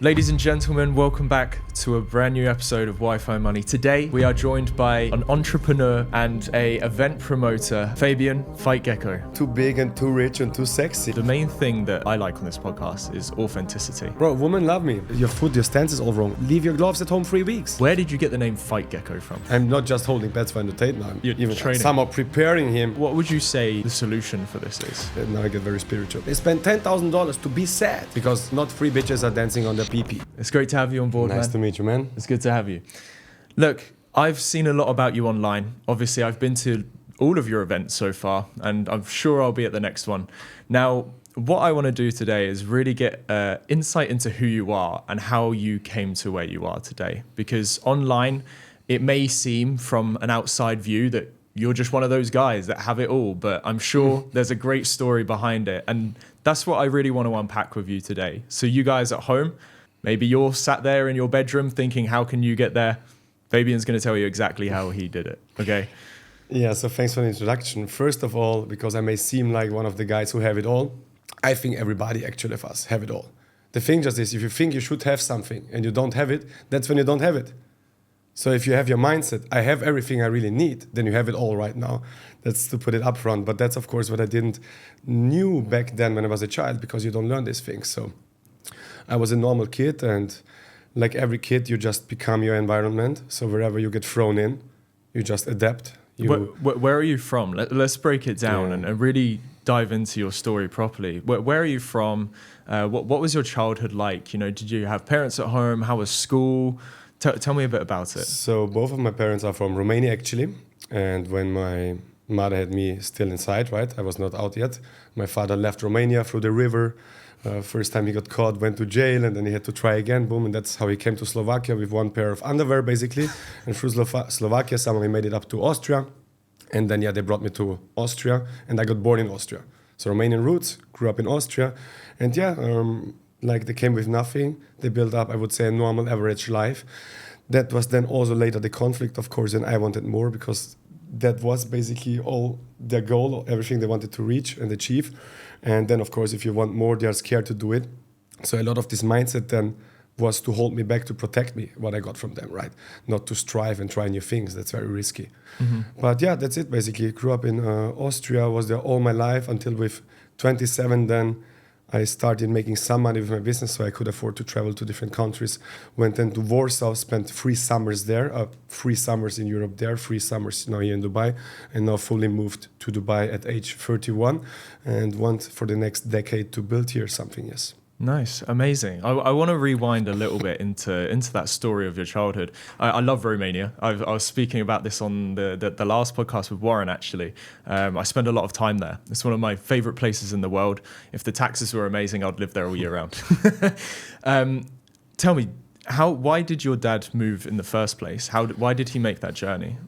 Ladies and gentlemen, welcome back to a brand new episode of Wi-Fi Money. Today, we are joined by an entrepreneur and a event promoter, Fabian, Fight Gecko. Too big and too rich and too sexy. The main thing that I like on this podcast is authenticity. Bro, women love me. Your foot, your stance is all wrong. Leave your gloves at home 3 weeks. Where did you get the name Fight Gecko from? I'm not just holding bets for Tate now. I'm You're even training. somehow preparing him. What would you say the solution for this is? And now I get very spiritual. They spend $10,000 to be sad because not 3 bitches are dancing on their pee-pee. It's great to have you on board, man. Nice to meet you, man. It's good to have you. Look, I've seen a lot about you online. Obviously, I've been to all of your events so far, and I'm sure I'll be at the next one. Now, what I want to do today is really get insight into who you are and how you came to where you are today. Because online, it may seem from an outside view that you're just one of those guys that have it all, but I'm sure there's a great story behind it. And that's what I really want to unpack with you today. So you guys at home, maybe you're sat there in your bedroom thinking, how can you get there? Fabian's going to tell you exactly how he did it, okay? Yeah, so thanks for the introduction. First of all, because I may seem like one of the guys who have it all, I think everybody actually of us have it all. The thing just is, if you think you should have something and you don't have it, that's when you don't have it. So if you have your mindset, I have everything I really need, then you have it all right now. That's to put it up front. But that's, of course, what I didn't knew back then when I was a child, because you don't learn these things. So I was a normal kid, and like every kid, you just become your environment. So wherever you get thrown in, you just adapt. Where are you from? Let's break it down and really dive into your story properly. Where are you from? What was your childhood like? You know, did you have parents at home? How was school? Tell me a bit about it. So both of my parents are from Romania, actually. And when my mother had me still inside, right, I was not out yet. My father left Romania through the river. First time he got caught, went to jail, and then he had to try again, boom, and that's how he came to Slovakia with one pair of underwear, basically. And through Slovakia, somehow he made it up to Austria. And then, they brought me to Austria, and I got born in Austria. So Romanian roots, grew up in Austria. And like they came with nothing. They built up, I would say, a normal, average life. That was then also later the conflict, of course, and I wanted more, because that was basically all their goal, everything they wanted to reach and achieve. And then, of course, if you want more, they are scared to do it. So a lot of this mindset then was to hold me back, to protect me, what I got from them, right? Not to strive and try new things. That's very risky. Mm-hmm. But that's it, basically. Grew up in Austria, was there all my life until with 27 then. I started making some money with my business, so I could afford to travel to different countries. Went then to Warsaw, spent 3 summers there, 3 summers in Europe there, 3 summers now here in Dubai, and now fully moved to Dubai at age 31 and want for the next decade to build here something, yes. Nice, amazing. I want to rewind a little bit into that story of your childhood. I love Romania. I was speaking about this on the last podcast with Warren, actually. I spend a lot of time there. It's one of my favorite places in the world. If the taxes were amazing, I'd live there all year round. Tell me, why did your dad move in the first place? Why did he make that journey?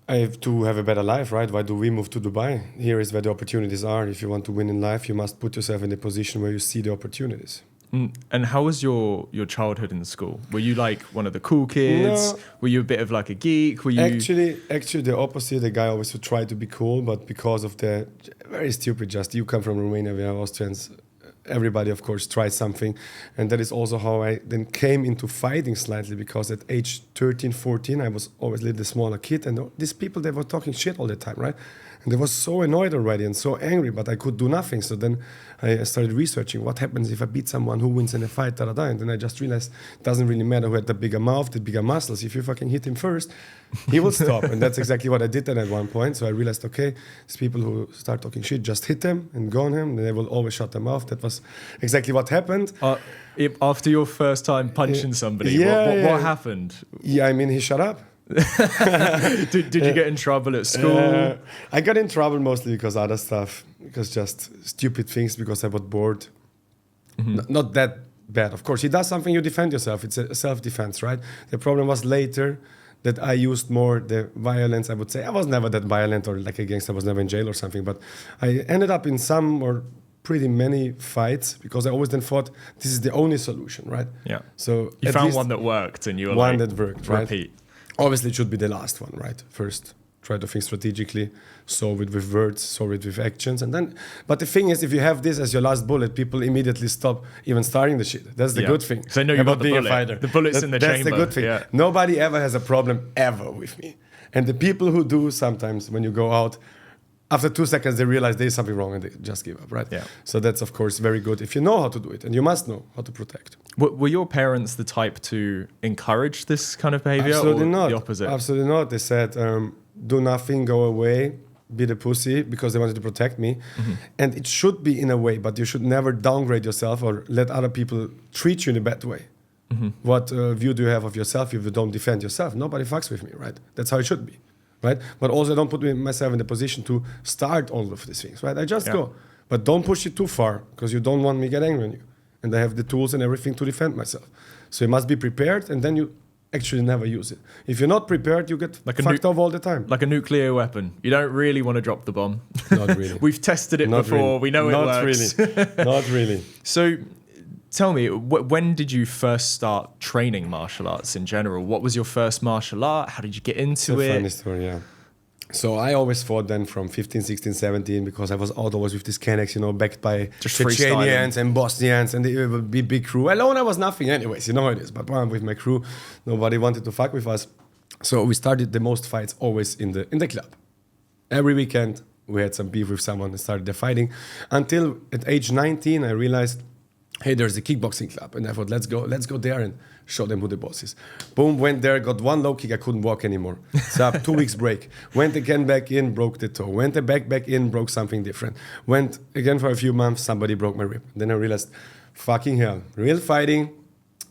I have to have a better life, right? Why do we move to Dubai? Here is where the opportunities are. If you want to win in life, you must put yourself in a position where you see the opportunities. And how was your childhood in school? Were you like one of the cool kids? No. Were you a bit of like a geek? Were you actually the opposite? The guy always would try to be cool, but because of the very stupid, just you come from Romania, we are Austrians. Everybody, of course, tries something. And that is also how I then came into fighting slightly, because at age 13, 14, I was always a little smaller kid. And these people, they were talking shit all the time, right? And they were so annoyed already and so angry, but I could do nothing. So then I started researching what happens if I beat someone, who wins in a fight, And then I just realized it doesn't really matter who had the bigger mouth, the bigger muscles. If you fucking hit him first, he will stop. And that's exactly what I did then at one point. So I realized, okay, these people who start talking shit, just hit them and go on him. And they will always shut them off. That was exactly what happened. After your first time punching somebody, what happened? Yeah, I mean, he shut up. Did you get in trouble at school? I got in trouble mostly because other stuff, because just stupid things, because I was bored. Mm-hmm. Not that bad. Of course, he does something, you defend yourself. It's a self-defense, right? The problem was later that I used more the violence. I would say I was never that violent or like a gangster. I was never in jail or something, but I ended up in some or pretty many fights, because I always then thought this is the only solution, right? Yeah. So you found one that worked, and you were one that worked, right? Repeat. Obviously, it should be the last one, right? First try to think strategically, solve it with words, solve it with actions. And then, but the thing is, if you have this as your last bullet, people immediately stop even starting the shit. That's the good thing. So I know you've got the being bullet. a fighter. The bullet's in the That's chamber. the good thing. Yeah. Nobody ever has a problem ever with me. And the people who do sometimes, when you go out, after 2 seconds, they realize there's something wrong and they just give up, right? Yeah. So that's, of course, very good if you know how to do it. And you must know how to protect. Were your parents the type to encourage this kind of behavior? Absolutely or not. The opposite? Absolutely not. They said, do nothing, go away, be the pussy, because they wanted to protect me. Mm-hmm. And it should be in a way, but you should never downgrade yourself or let other people treat you in a bad way. Mm-hmm. What view do you have of yourself if you don't defend yourself? Nobody fucks with me, right? That's how it should be, right? But also, I don't put myself in the position to start all of these things, right? I just go. But don't push it too far, because you don't want me to get angry on you. And I have the tools and everything to defend myself. So you must be prepared, and then you actually never use it. If you're not prepared, you get fucked off all the time. Like a nuclear weapon. You don't really want to drop the bomb. Not really. We've tested it Not before. really. We know it works. Really. Not really. So tell me, when did you first start training martial arts in general? What was your first martial art? How did you get into It's it? a funny story, yeah. So I always fought then from 15, 16, 17 because I was out always with these Canucks, backed by Just Chechenians and Bosnians, and they would be big crew. Alone I was nothing anyways, you know how it is. But with my crew, nobody wanted to fuck with us. So we started the most fights always in the club. Every weekend we had some beef with someone and started the fighting. Until at age 19 I realized, hey, there's a kickboxing club. And I thought, let's go there and show them who the boss is. Boom, went there, got one low kick, I couldn't walk anymore. So 2 weeks break. Went again back in, broke the toe. Went back in, broke something different. Went again for a few months, somebody broke my rib. Then I realized, fucking hell, real fighting,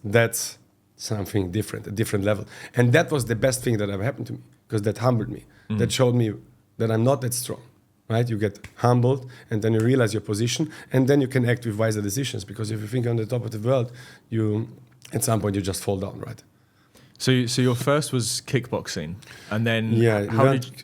that's something different, a different level. And that was the best thing that ever happened to me, because that humbled me. That showed me that I'm not that strong. Right? You get humbled, and then you realize your position, and then you can act with wiser decisions. Because if you think on the top of the world, at some point you just fall down, right? So your first was kickboxing, and then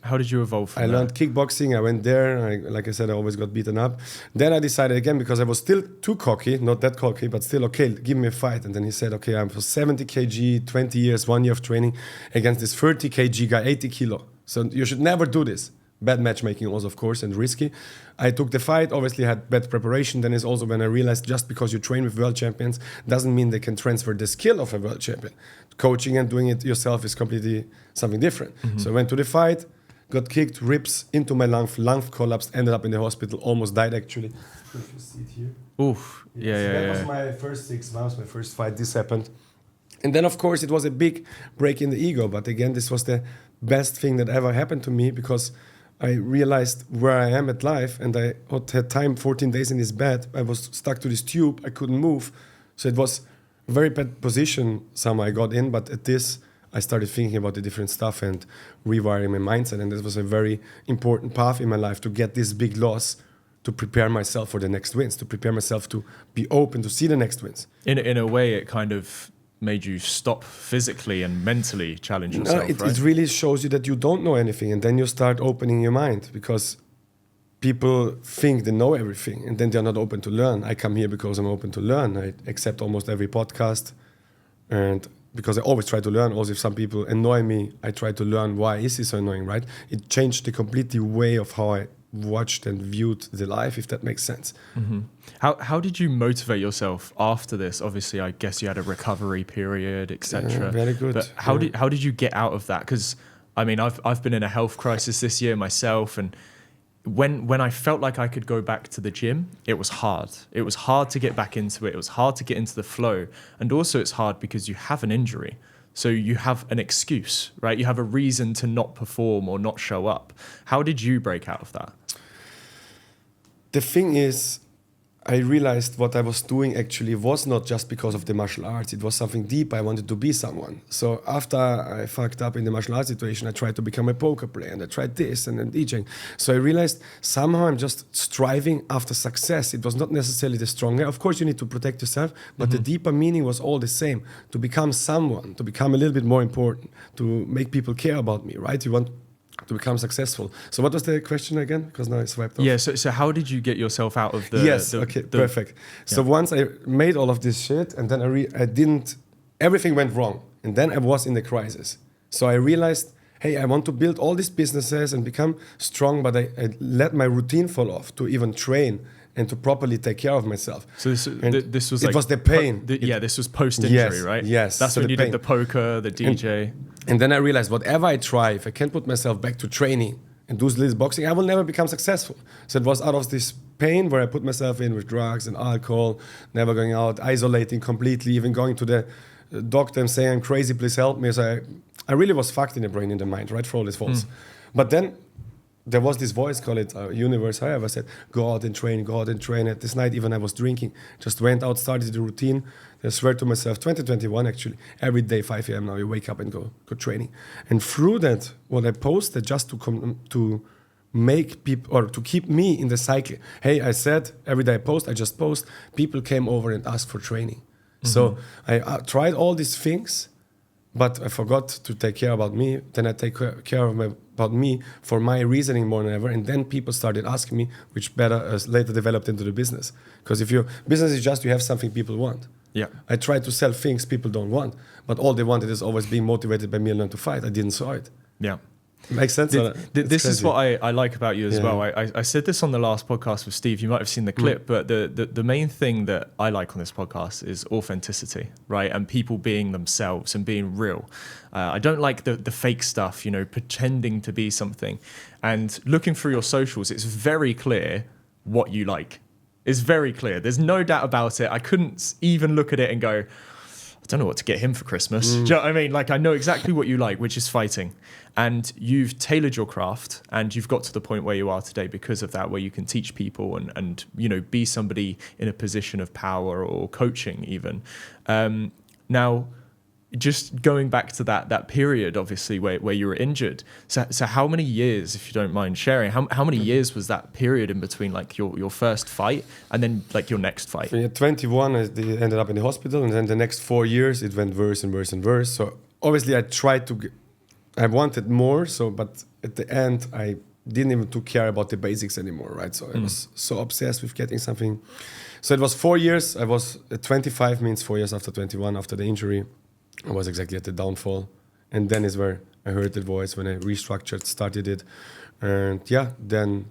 how did you evolve from I that? learned kickboxing. I went there. Like I said, I always got beaten up. Then I decided again, because I was still too cocky, not that cocky, but still, okay, give me a fight. And then he said, okay, I'm for 70 kg, 20 years, 1 year of training against this 30 kg guy, 80 kilo. So you should never do this. Bad matchmaking was, of course, and risky. I took the fight, obviously had bad preparation. Then is also when I realized just because you train with world champions doesn't mean they can transfer the skill of a world champion. Coaching and doing it yourself is completely something different. So I went to the fight, got kicked, ribs into my lung collapsed, ended up in the hospital, almost died actually. If you see it here. Oof. Yeah. That was my first 6 months, my first fight. This happened. And then, of course, it was a big break in the ego. But again, this was the best thing that ever happened to me, because I realized where I am at life, and I had time 14 days in this bed. I was stuck to this tube. I couldn't move. So it was a very bad position somehow I got in. But at this, I started thinking about the different stuff and rewiring my mindset. And this was a very important path in my life to get this big loss, to prepare myself for the next wins, to prepare myself to be open to see the next wins. In a way, it kind of made you stop physically and mentally challenge yourself, right? It really shows you that you don't know anything, and then you start opening your mind, because people think they know everything and then they're not open to learn. I come here because I'm open to learn. I accept almost every podcast, and because I always try to learn. Also, if some people annoy me, I try to learn why is this so annoying, right? It changed the completely way of how I watched and viewed the life, if that makes sense. Mm-hmm. How did you motivate yourself after this? Obviously, I guess you had a recovery period, etc. Very good. But how did you get out of that? Because I mean, I've been in a health crisis this year myself, and when I felt like I could go back to the gym, it was hard. It was hard to get back into it. It was hard to get into the flow, and also it's hard because you have an injury. So you have an excuse, right? You have a reason to not perform or not show up. How did you break out of that? The thing is, I realized what I was doing actually was not just because of the martial arts. It was something deep. I wanted to be someone. So after I fucked up in the martial arts situation, I tried to become a poker player, and I tried this and then DJing. So I realized somehow I'm just striving after success. It was not necessarily the stronger. Of course, you need to protect yourself, but the deeper meaning was all the same. To become someone, to become a little bit more important, to make people care about me, right? You want to become successul. So what was the question again? Because now I swiped off. Yeah, so how did you get yourself out of the... Yes, okay, perfect. So once I made all of this shit, and then everything went wrong. And then I was in the crisis. So I realized, hey, I want to build all these businesses and become strong, but I let my routine fall off to even train and to properly take care of myself. So this was like... It was the pain. This was post-injury, yes, right? Yes. That's so when you pain. did the poker, the DJ. And then I realized whatever I try, if I can't put myself back to training and do little boxing, I will never become successful. So it was out of this pain where I put myself in with drugs and alcohol, never going out, isolating completely, even going to the doctor and saying, I'm crazy, please help me. So I really was fucked in the brain, in the mind, right, for all these faults. But then there was this voice, call it universe, however, said, go out and train, go out and train. At this night, even I was drinking, just went out, started the routine. I swear to myself, 2021 actually, every day, 5 a.m. now, you wake up and go training. And through that, what I posted just to make people, or to keep me in the cycle. Hey, I said, every day I post, I just post. People came over and asked for training. So I tried all these things, but I forgot to take care about me. Then I take care of about me for my reasoning more than ever. And then people started asking me, which better later developed into the business. Because if your business is just you have something people want. Yeah. I tried to sell things people don't want, but all they wanted is always being motivated by me and learn to fight. I didn't saw it. Yeah. Makes sense? This is what I like about you as well. I said this on the last podcast with Steve. You might have seen the clip, but the main thing that I like on this podcast is authenticity, right? And people being themselves and being real. I don't like the fake stuff, pretending to be something. And looking through your socials, it's very clear what you like. It's very clear. There's no doubt about it. I couldn't even look at it and go, I don't know what to get him for Christmas. Do you know what I mean? Like, I know exactly what you like, which is fighting. And you've tailored your craft and you've got to the point where you are today because of that, where you can teach people and be somebody in a position of power or coaching even. Now, just going back to that period, obviously, where you were injured. So how many years, if you don't mind sharing, how many years was that period in between like your first fight and then like your next fight? So, 21, I ended up in the hospital, and then the next 4 years it went worse and worse and worse. So obviously I tried to, I wanted more. So, but at the end I didn't even care about the basics anymore, right? So I was so obsessed with getting something. So it was 4 years. I was 25 means 4 years after 21 after the injury. I was exactly at the downfall. And then is where I heard the voice when I restructured, started it. And then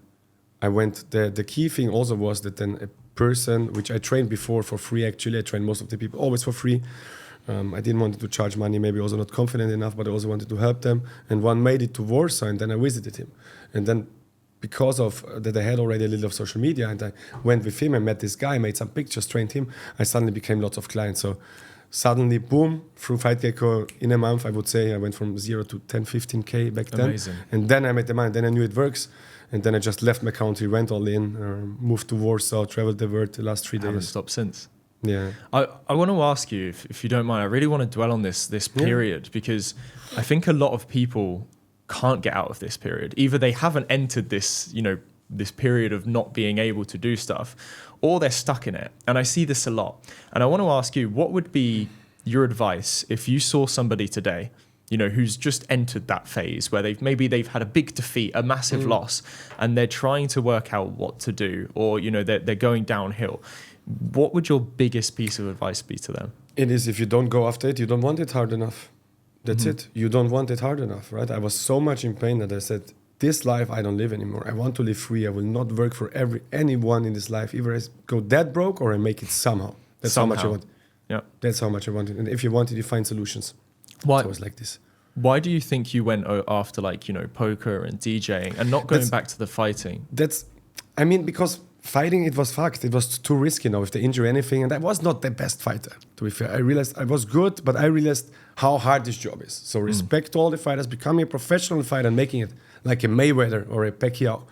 I went, the key thing also was that then a person, which I trained before for free actually, I trained most of the people always for free. I didn't want to charge money, maybe also not confident enough, but I also wanted to help them. And one made it to Warsaw, and then I visited him. And then because of that I had already a little of social media, and I went with him, I met this guy, made some pictures, trained him, I suddenly became lots of clients. So suddenly, boom, through FightGecko, in a month, I would say, I went from 0 to 10, 15K back then. Amazing. And then I made the money, then I knew it works. And then I just left my country, went all in, moved to Warsaw, traveled the world the last 3 days. Haven't stopped since. Yeah. I want to ask you, if you don't mind, I really want to dwell on this period, because I think a lot of people can't get out of this period. Either they haven't entered this, this period of not being able to do stuff, or they're stuck in it. And I see this a lot. And I want to ask you, what would be your advice if you saw somebody today, who's just entered that phase where they've had a big defeat, a massive loss, and they're trying to work out what to do, or, they're going downhill. What would your biggest piece of advice be to them? It is, if you don't go after it, you don't want it hard enough. That's it. You don't want it hard enough, right? I was so much in pain that I said, this life I don't live anymore. I want to live free. I will not work for anyone in this life. Either I go that broke or I make it somehow. That's how much I want. Yeah. That's how much I want it. And if you want it, you find solutions. Why? It's always like this. Why do you think you went after poker and DJing and not going back to the fighting? Because fighting, it was fucked. It was too risky now with the injury, anything. And I was not the best fighter, to be fair. I realized I was good, but I realized how hard this job is. So respect to all the fighters, becoming a professional fighter and making it like a Mayweather or a Pacquiao.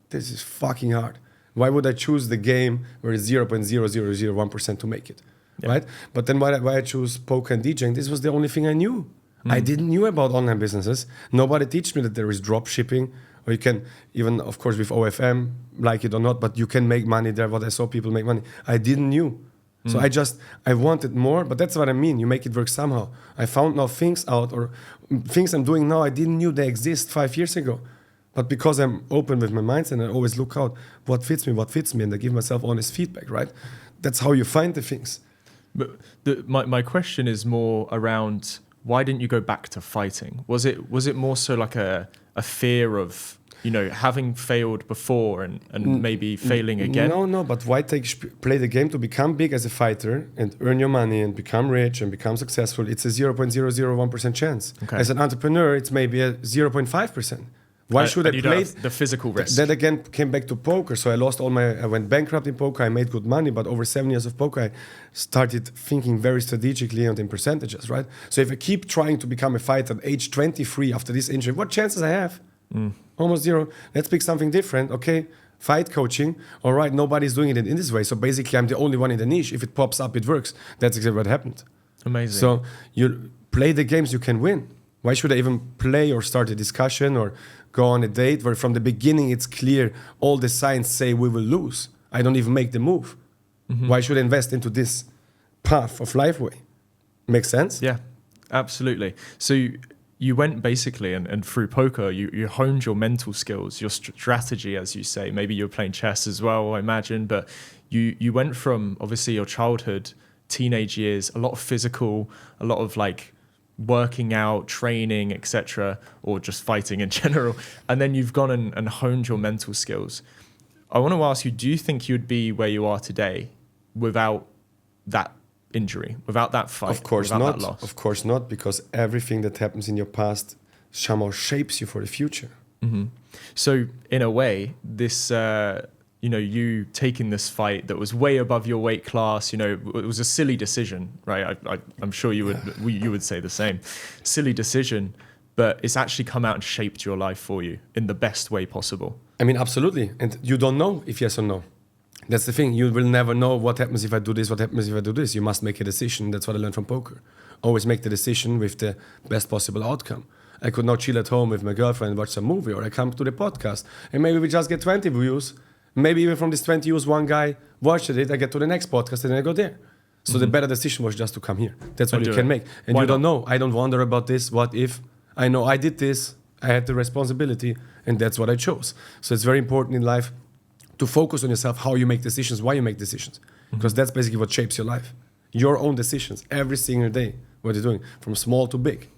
This is fucking hard. Why would I choose the game where it's 0.0001% to make it, right? But then why I choose poker and DJing? This was the only thing I knew. I didn't knew about online businesses. Nobody teach me that there is drop shipping, or you can even, of course, with OFM, like it or not, but you can make money there. What I saw people make money. I didn't knew. So I wanted more, but that's what I mean. You make it work somehow. I found now things out, or things I'm doing now, I didn't knew they exist 5 years ago. But because I'm open with my mind and I always look out what fits me, and I give myself honest feedback, right? That's how you find the things. But my question is more around, why didn't you go back to fighting? Was it more so like a fear of, you know, having failed before and maybe failing again? No, but why play the game to become big as a fighter and earn your money and become rich and become successful? It's a 0.001% chance. Okay. As an entrepreneur, it's maybe a 0.5%. Why should I play the physical risk? That again came back to poker. So I went bankrupt in poker. I made good money, but over 7 years of poker, I started thinking very strategically and in percentages, right? So if I keep trying to become a fighter at age 23 after this injury, what chances I have? Almost zero. Let's pick something different. Okay, fight coaching. All right, nobody's doing it in this way. So basically, I'm the only one in the niche. If it pops up, it works. That's exactly what happened. Amazing. So you play the games you can win. Why should I even play or start a discussion or go on a date where from the beginning it's clear all the signs say we will lose? I don't even make the move. Why should I invest into this path of life way? Makes sense? Yeah, absolutely. So you went basically and through poker, you honed your mental skills, your strategy, as you say. Maybe you were playing chess as well, I imagine. But you went from obviously your childhood, teenage years, a lot of physical, a lot of like working out, training, etc., or just fighting in general. And then you've gone and honed your mental skills. I want to ask you, do you think you'd be where you are today without that injury, without that fight? Of course without not. That loss? Of course not, because everything that happens in your past somehow shapes you for the future. So in a way, this, you taking this fight that was way above your weight class, it was a silly decision, right? I'm sure you would say the same. Silly decision, but it's actually come out and shaped your life for you in the best way possible. I mean, absolutely. And you don't know if yes or no. That's the thing. You will never know what happens if I do this, what happens if I do this. You must make a decision. That's what I learned from poker. Always make the decision with the best possible outcome. I could now chill at home with my girlfriend and watch some movie, or I come to the podcast and maybe we just get 20 views. Maybe even from these 20 views, one guy watched it, I get to the next podcast and then I go there. So the better decision was just to come here. That's what you can make. And you don't know. I don't wonder about this. What if? I know I did this. I had the responsibility and that's what I chose. So it's very important in life to focus on yourself, how you make decisions, why you make decisions. Because that's basically what shapes your life. Your own decisions every single day. What you're doing from small to big.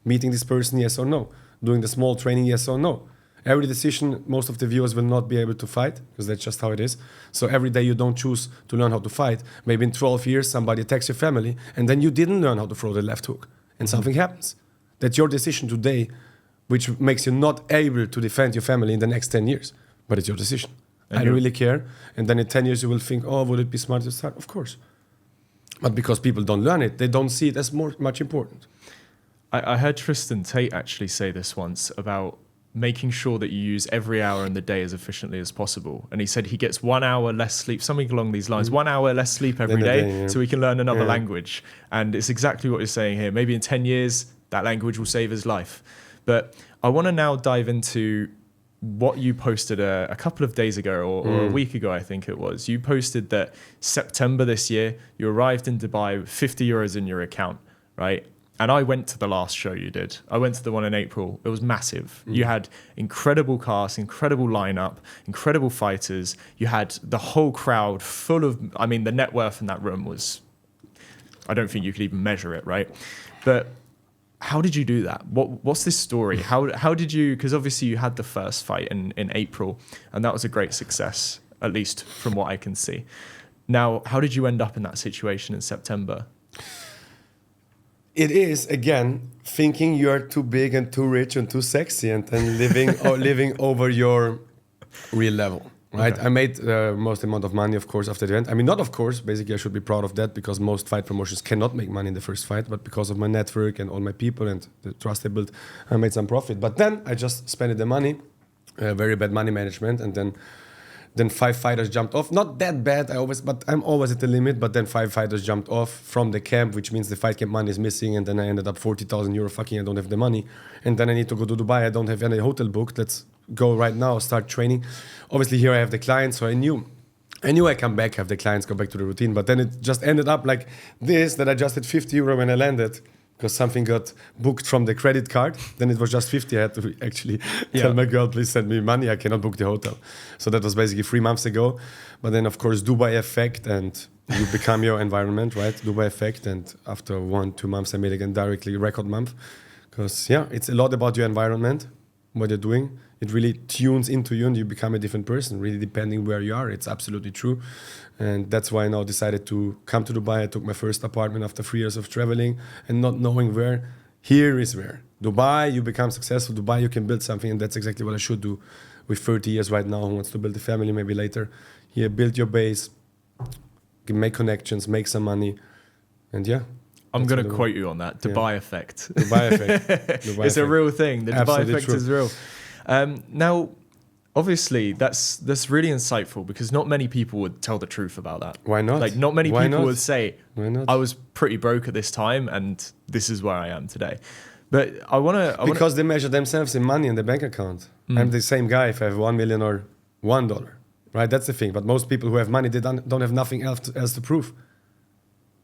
Meeting this person, yes or no. Doing the small training, yes or no. Every decision, most of the viewers will not be able to fight because that's just how it is. So every day you don't choose to learn how to fight. Maybe in 12 years, somebody attacks your family and then you didn't learn how to throw the left hook and something happens. That's your decision today, which makes you not able to defend your family in the next 10 years. But it's your decision. I don't really care. And then in 10 years you will think, oh, would it be smart to start? Of course. But because people don't learn it, they don't see it as much important. I heard Tristan Tate actually say this once about making sure that you use every hour in the day as efficiently as possible. And he said he gets 1 hour less sleep, something along these lines, 1 hour less sleep every day so he can learn another language. And it's exactly what you're saying here. Maybe in 10 years, that language will save his life. But I want to now dive into what you posted a couple of days ago or a week ago, I think it was. You posted that September this year, you arrived in Dubai with 50 euros in your account, right? And I went to the last show you did. I went to the one in April. It was massive. You had incredible cast, incredible lineup, incredible fighters. You had the whole crowd full of, the net worth in that room was, I don't think you could even measure it, right? But how did you do that? What's this story? How did you, because obviously you had the first fight in April, and that was a great success, at least from what I can see. Now, how did you end up in that situation in September? It is, again, thinking you're too big and too rich and too sexy and then living over your real level, right? Okay. I made the most amount of money, of course, after the event. Not of course, basically I should be proud of that because most fight promotions cannot make money in the first fight, but because of my network and all my people and the trust I built, I made some profit. But then I just spent the money, very bad money management, and then 5 fighters jumped off. Not that bad, I'm always at the limit, but then 5 fighters jumped off from the camp, which means the fight camp money is missing, and then I ended up 40,000 euro, I don't have the money. And then I need to go to Dubai, I don't have any hotel booked, let's go right now, start training. Obviously here I have the clients, so I knew I come back, have the clients go back to the routine, but then it just ended up like this, that I just had 50 euro when I landed, because something got booked from the credit card. Then it was just 50. I had to actually tell my girl, please send me money. I cannot book the hotel. So that was basically 3 months ago. But then, of course, Dubai effect and You become your environment, right? Dubai effect. And after 1-2 months, I made again directly record month. Because, it's a lot about your environment, what you're doing. It really tunes into you and you become a different person, really depending where you are. It's absolutely true. And that's why I now decided to come to Dubai. I took my first apartment after 3 years of traveling and not knowing where. Here is where. Dubai, you become successful. Dubai, you can build something. And that's exactly what I should do with 30 years right now. Who wants to build a family maybe later. Here, build your base, make connections, make some money. And I'm going to quote you on that. Dubai effect. Dubai effect. Dubai it's effect. A real thing. The Dubai effect is real. Now, obviously, that's really insightful because not many people would tell the truth about that. Why not? Like, not many people would say, why not? I was pretty broke at this time and this is where I am today. But I want to... Because they measure themselves in money in the bank account. I'm the same guy if I have 1 million or $1. Right? That's the thing. But most people who have money, they don't have nothing else to prove.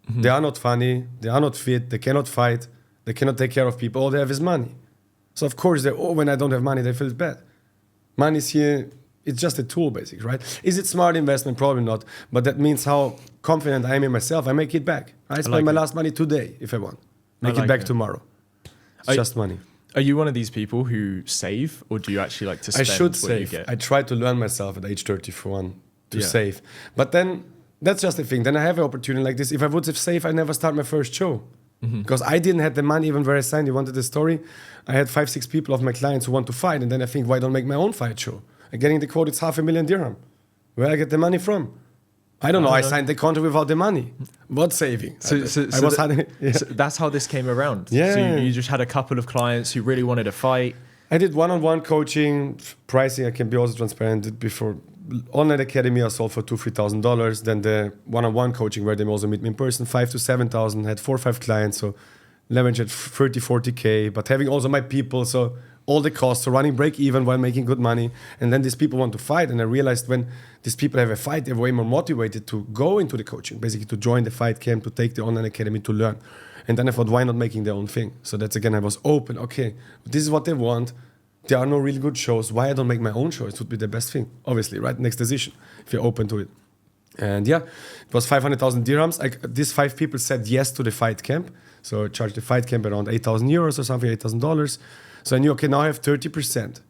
They are not funny. They are not fit. They cannot fight. They cannot take care of people. All they have is money. So of course, when I don't have money, they feel bad. Money's here. It's just a tool, basically, right? Is it smart investment? Probably not. But that means how confident I am in myself. I make it back. I spend my last money today if I want. Make it back tomorrow. It's just money. Are you one of these people who save, or do you actually like to spend I should what save. you get? I try to learn myself at age 31 to save. But then that's just the thing. Then I have an opportunity like this. If I would have saved, I never start my first show. Because I didn't have the money even where I signed. You wanted the story? I had 5-6 people of my clients who want to fight. And then I think, why don't make my own fight show? And getting the quote, it's $500,000 dirham. Where I get the money from? I don't know. I signed the contract without the money. What saving? So that's how this came around. Yeah. So you just had a couple of clients who really wanted to fight. I did one-on-one coaching, pricing. I can be also transparent. Before online academy, I sold for $2,000-$3,000. Then the one-on-one coaching where they also meet me in person, $5,000 to $7,000. Had 4 or 5 clients, so leverage at 30-40K. But having also my people, so all the costs, so running break even while making good money. And then these people want to fight. And I realized when these people have a fight, they're way more motivated to go into the coaching, basically to join the fight camp, to take the online academy, to learn. And then I thought, why not making their own thing? So that's again, I was open. Okay, this is what they want. There are no really good shows. Why I don't make my own show? It would be the best thing, obviously, right? Next decision, if you're open to it. And it was 500,000 dirhams. These 5 people said yes to the fight camp. So I charged the fight camp around 8,000 euros or something, $8,000. So I knew, okay, now I have 30%.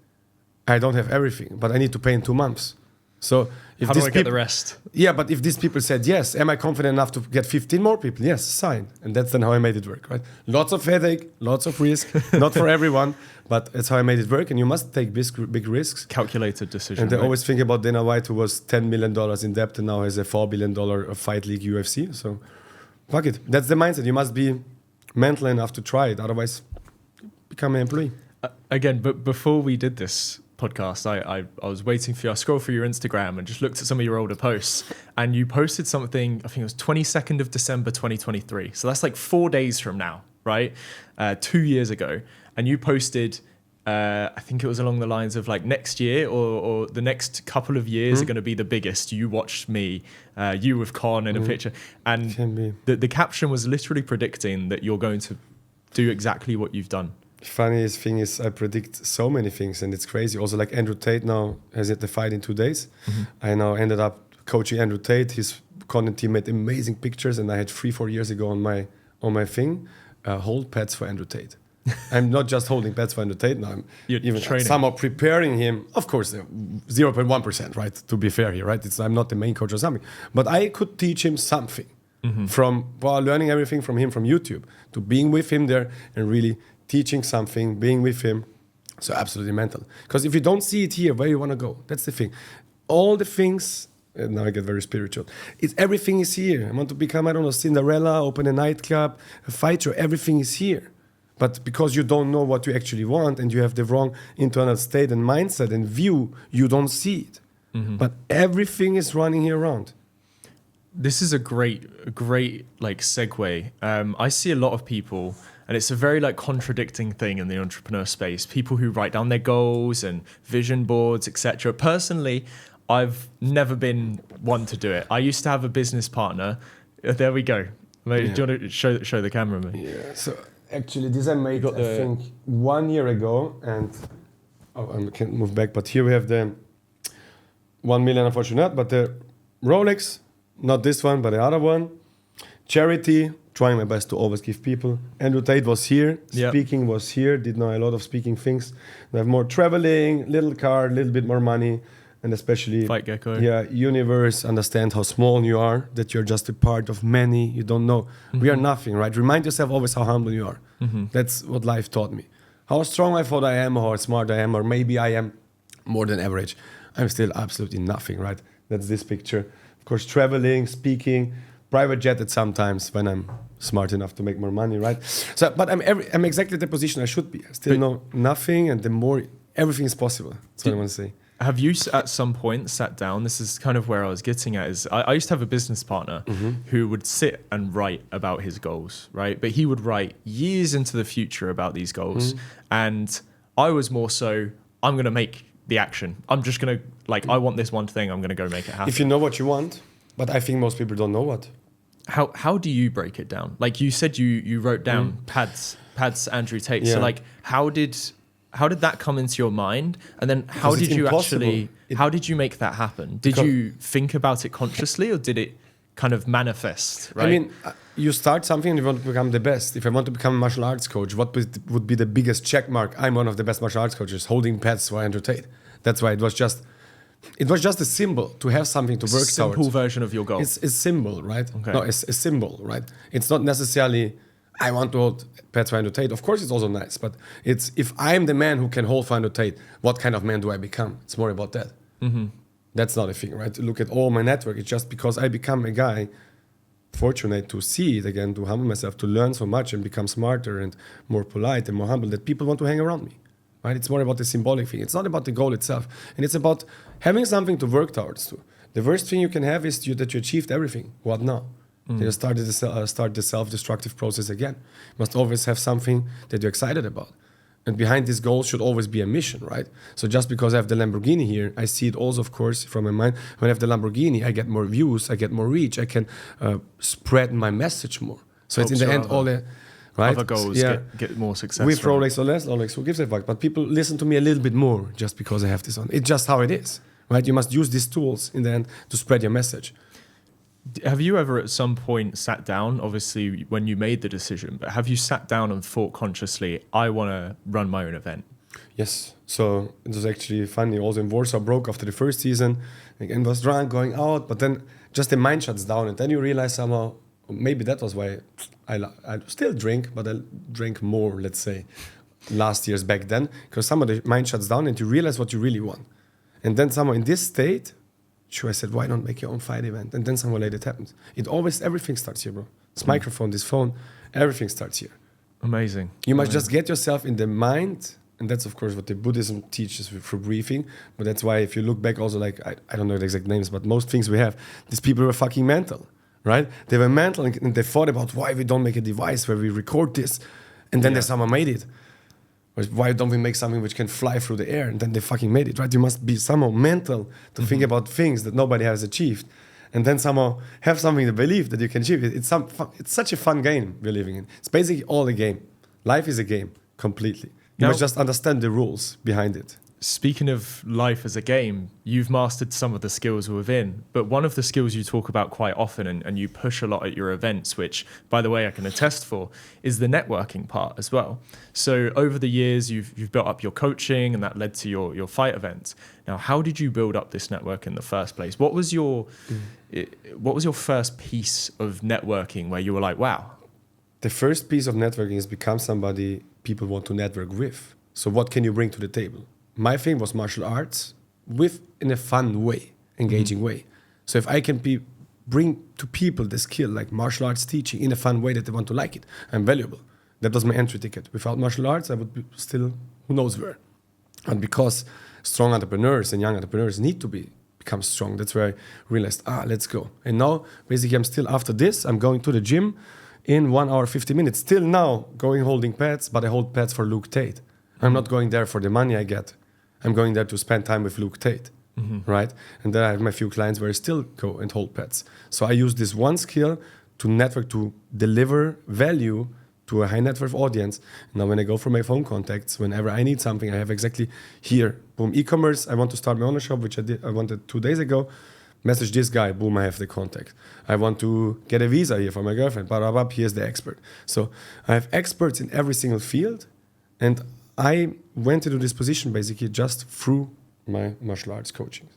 I don't have everything, but I need to pay in 2 months. So if how do I get the rest? Yeah, but if these people said yes, am I confident enough to get 15 more people? Yes, sign. And that's then how I made it work, right? Lots of headache, lots of risk, not for everyone, but that's how I made it work. And you must take big risks. Calculated decision. And I always think about Dana White, who was $10 million in debt and now has a $4 billion fight league UFC. So fuck it. That's the mindset. You must be mental enough to try it. Otherwise, become an employee. Again, but before we did this podcast, I was waiting for you. I scrolled through your Instagram and just looked at some of your older posts, and you posted something, I think it was 22nd of December 2023. So that's like 4 days from now, right? 2 years ago. And you posted, I think it was along the lines of like next year or the next couple of years are going to be the biggest. You watched me, you with Con in a picture. And the caption was literally predicting that you're going to do exactly what you've done. Funniest thing is I predict so many things and it's crazy. Also like Andrew Tate now has had the fight in 2 days. I now ended up coaching Andrew Tate. His content team made amazing pictures and I had 3-4 years ago on my thing, hold pads for Andrew Tate. I'm not just holding pads for Andrew Tate now. I'm even training. Somehow preparing him. Of course, 0.1%, right? To be fair here, right? I'm not the main coach or something. But I could teach him something from learning everything from him from YouTube to being with him there and really teaching something, being with him. So absolutely mental. Because if you don't see it here, where you want to go? That's the thing. All the things, and now I get very spiritual, everything is here. I want to become, I don't know, Cinderella, open a nightclub, a fighter, everything is here. But because you don't know what you actually want and you have the wrong internal state and mindset and view, you don't see it. But everything is running here around. This is a great like segue. I see a lot of people, and it's a very like contradicting thing in the entrepreneur space. People who write down their goals and vision boards, etc. Personally, I've never been one to do it. I used to have a business partner. There we go. Mate, do you want to show the camera, mate? Yeah. So actually, this I made I think 1 year ago, and I can't move back. But here we have the 1 million, unfortunately, but the Rolex not this one, but the other one. Charity, trying my best to always give people. Andrew Tate was here, speaking was here, did know a lot of speaking things. I have more traveling, little car, little bit more money, and especially Fight Gecko. Yeah, universe, understand how small you are, that you're just a part of many, you don't know. We are nothing, right? Remind yourself always how humble you are. That's what life taught me. How strong I thought I am, or how smart I am, or maybe I am more than average. I'm still absolutely nothing, right? That's this picture. Of course, traveling, speaking, private jet at sometimes when I'm smart enough to make more money, right? So, but I'm exactly the position I should be. I still know nothing, and the more everything is possible. That's what I want to say. Have you at some point sat down? This is kind of where I was getting at. Is I used to have a business partner who would sit and write about his goals, right? But he would write years into the future about these goals, and I was more so, I'm going to make the action. I'm just going to I want this one thing. I'm going to go make it happen. If you know what you want, but I think most people don't know what. How do you break it down? Like you said, you wrote down pads Andrew Tate. Yeah. So like how did that come into your mind? And then how did you how did you make that happen? Did you think about it consciously, or did it kind of manifest? Right? I mean, you start something and you want to become the best. If I want to become a martial arts coach, what would be the biggest check mark? I'm one of the best martial arts coaches, holding pads for Andrew Tate. That's why it was just a symbol to have something to work towards. Simple version of your goal. It's a symbol, right? Okay. No, it's a symbol, right? It's not necessarily I want to hold pads for Andrew Tate. Of course, it's also nice, but it's if I'm the man who can hold for Andrew Tate, what kind of man do I become? It's more about that. That's not a thing, right? Look at all my network. It's just because I become a guy, fortunate to see it again, to humble myself, to learn so much and become smarter and more polite and more humble, that people want to hang around me. Right? It's more about the symbolic thing. It's not about the goal itself. And it's about having something to work towards. To. The worst thing you can have is that you achieved everything. What now? Then you start the self-destructive process again. You must always have something that you're excited about. And behind this goal should always be a mission, right? So just because I have the Lamborghini here, I see it also, of course, from my mind. When I have the Lamborghini, I get more views, I get more reach, I can spread my message more. So it's in the end all the... Right? Other goals get more success. With Rolex or less, Rolex, who gives a fuck? But people listen to me a little bit more just because I have this on. It's just how it is, right? You must use these tools in the end to spread your message. Have you ever at some point sat down, obviously when you made the decision, but have you sat down and thought consciously, I want to run my own event? Yes. So it was actually funny. Also in Warsaw broke after the first season. Again, was drunk, going out, but then just the mind shuts down, and then you realize somehow, maybe that was why I still drink, but I drink more, let's say, last years back then, because some of the mind shuts down and you realize what you really want. And then somehow in this state, I said, why not make your own fight event? And then somehow later it happens. Everything starts here, bro. This microphone, this phone, everything starts here. Amazing. You must just get yourself in the mind, and that's of course what the Buddhism teaches for briefing, but that's why if you look back also, like, I don't know the exact names, but most things we have, these people were fucking mental. Right? They were mental and they thought about why we don't make a device where we record this, and then someone made it. Why don't we make something which can fly through the air? And then they fucking made it, right? You must be somehow mental to think about things that nobody has achieved, and then somehow have something to believe that you can achieve it. It's such a fun game we're living in. It's basically all a game. Life is a game completely. You must just understand the rules behind it. Speaking of life as a game, you've mastered some of the skills within, but one of the skills you talk about quite often and you push a lot at your events, which, by the way, I can attest for, is the networking part as well. So over the years, you've built up your coaching, and that led to your fight events. Now, how did you build up this network in the first place? What was your first piece of networking where you were like, wow? The first piece of networking is become somebody people want to network with. So what can you bring to the table? My thing was martial arts in a fun way, engaging way. So if I can bring to people the skill like martial arts teaching in a fun way that they want to like it, I'm valuable. That was my entry ticket. Without martial arts, I would be still who knows where. And because strong entrepreneurs and young entrepreneurs need to become strong, that's where I realized, let's go. And now, basically, I'm still after this, I'm going to the gym in 1 hour, 50 minutes. Still now going holding pads, but I hold pads for Luke Tate. I'm not going there for the money I get. I'm going there to spend time with Luke Tate, right? And then I have my few clients where I still go and hold pets. So I use this one skill to network, to deliver value to a high net worth audience. Now when I go for my phone contacts, whenever I need something, I have exactly here, boom, e-commerce. I want to start my own shop, which I wanted 2 days ago. Message this guy, boom, I have the contact. I want to get a visa here for my girlfriend, blah, blah, blah, here's the expert. So I have experts in every single field, and I went into this position basically just through my martial arts coaching.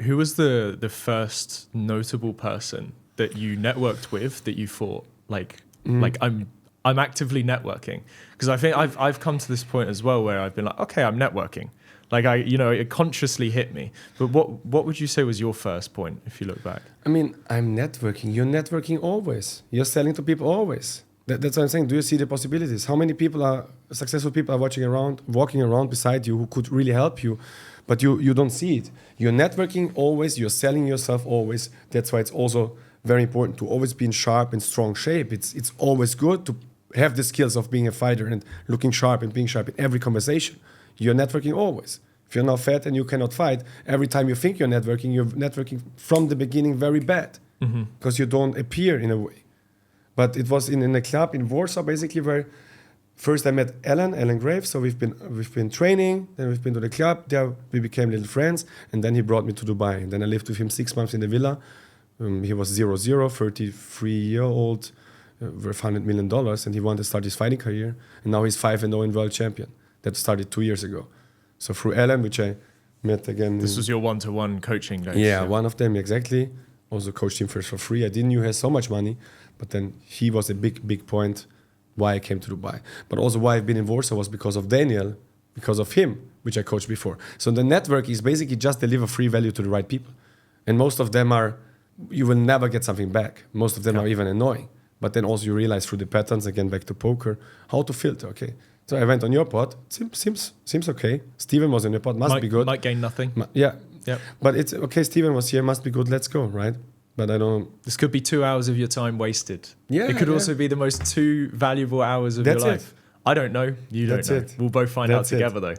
Who was the first notable person that you networked with that you thought like I'm actively networking? Because I think I've come to this point as well where I've been like, okay, I'm networking. Like it consciously hit me. But what would you say was your first point if you look back? I mean, I'm networking. You're networking always. You're selling to people always. That's what I'm saying. Do you see the possibilities? How many successful people are walking around beside you who could really help you, but you don't see it. You're networking always. You're selling yourself always. That's why it's also very important to always be in sharp and strong shape. It's always good to have the skills of being a fighter and looking sharp and being sharp in every conversation. You're networking always. If you're not fat and you cannot fight, every time you think you're networking from the beginning very bad because you don't appear in a way. But it was in a club in Warsaw, basically, where first I met Alan Graves. So we've been training, then we've been to the club. There we became little friends, and then he brought me to Dubai. And then I lived with him 6 months in the villa. He was 0-0, 33-year-old, worth $100 million, and he wanted to start his fighting career. And now he's 5-0 in world champion. That started 2 years ago. So through Alan, which I met again. This was your one-to-one coaching days. Yeah, one of them, exactly. Also coached him first for free. I didn't know he has so much money, but then he was a big point why I came to Dubai. But also why I've been in Warsaw was because of Daniel, because of him, which I coached before. So the network is basically just deliver free value to the right people. And most of them you will never get something back. Most of them are even annoying. But then also you realize through the patterns, again, back to poker, how to filter, okay? So I went on your pod. Seems okay. Steven was on your pod. Must be good. Might gain nothing. Yeah. Yep. But it's okay. Steven was here. Must be good. Let's go. Right. But I don't. This could be 2 hours of your time wasted. Yeah. It could also be the most 2 valuable hours of your life. I don't know. You don't know. We'll both find out together though.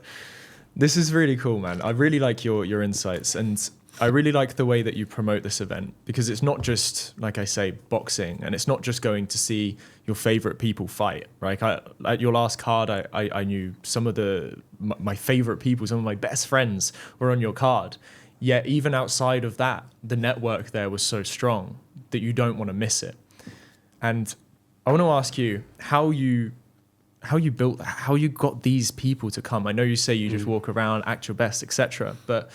This is really cool, man. I really like your insights, and I really like the way that you promote this event, because it's not just, like I say, boxing, and it's not just going to see your favorite people fight, right? At your last card, I knew some of my favorite people, some of my best friends were on your card. Yet even outside of that, the network there was so strong that you don't want to miss it. And I want to ask you how you got these people to come. I know you say you just walk around, act your best, etc. But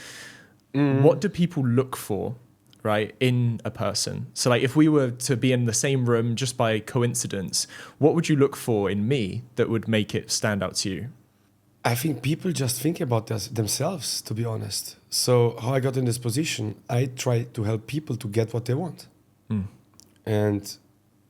what do people look for, right, in a person? So like if we were to be in the same room just by coincidence, what would you look for in me that would make it stand out to you? I think people just think about themselves, to be honest. So how I got in this position, I try to help people to get what they want. And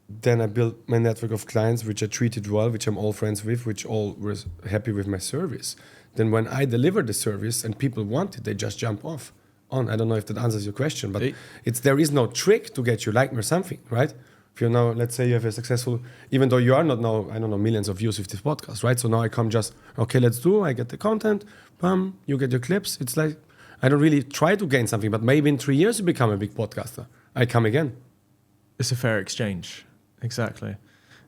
then I built my network of clients, which I treated well, which I'm all friends with, which all were happy with my service. Then when I deliver the service and people want it, they just jump on. I don't know if that answers your question, but there is no trick to get you like me or something, right? If you're now, let's say you have a successful, even though you are not now, I don't know, millions of views with this podcast, right? So now I come just, okay, I get the content, bam, you get your clips. It's like, I don't really try to gain something, but maybe in 3 years you become a big podcaster. I come again. It's a fair exchange. Exactly.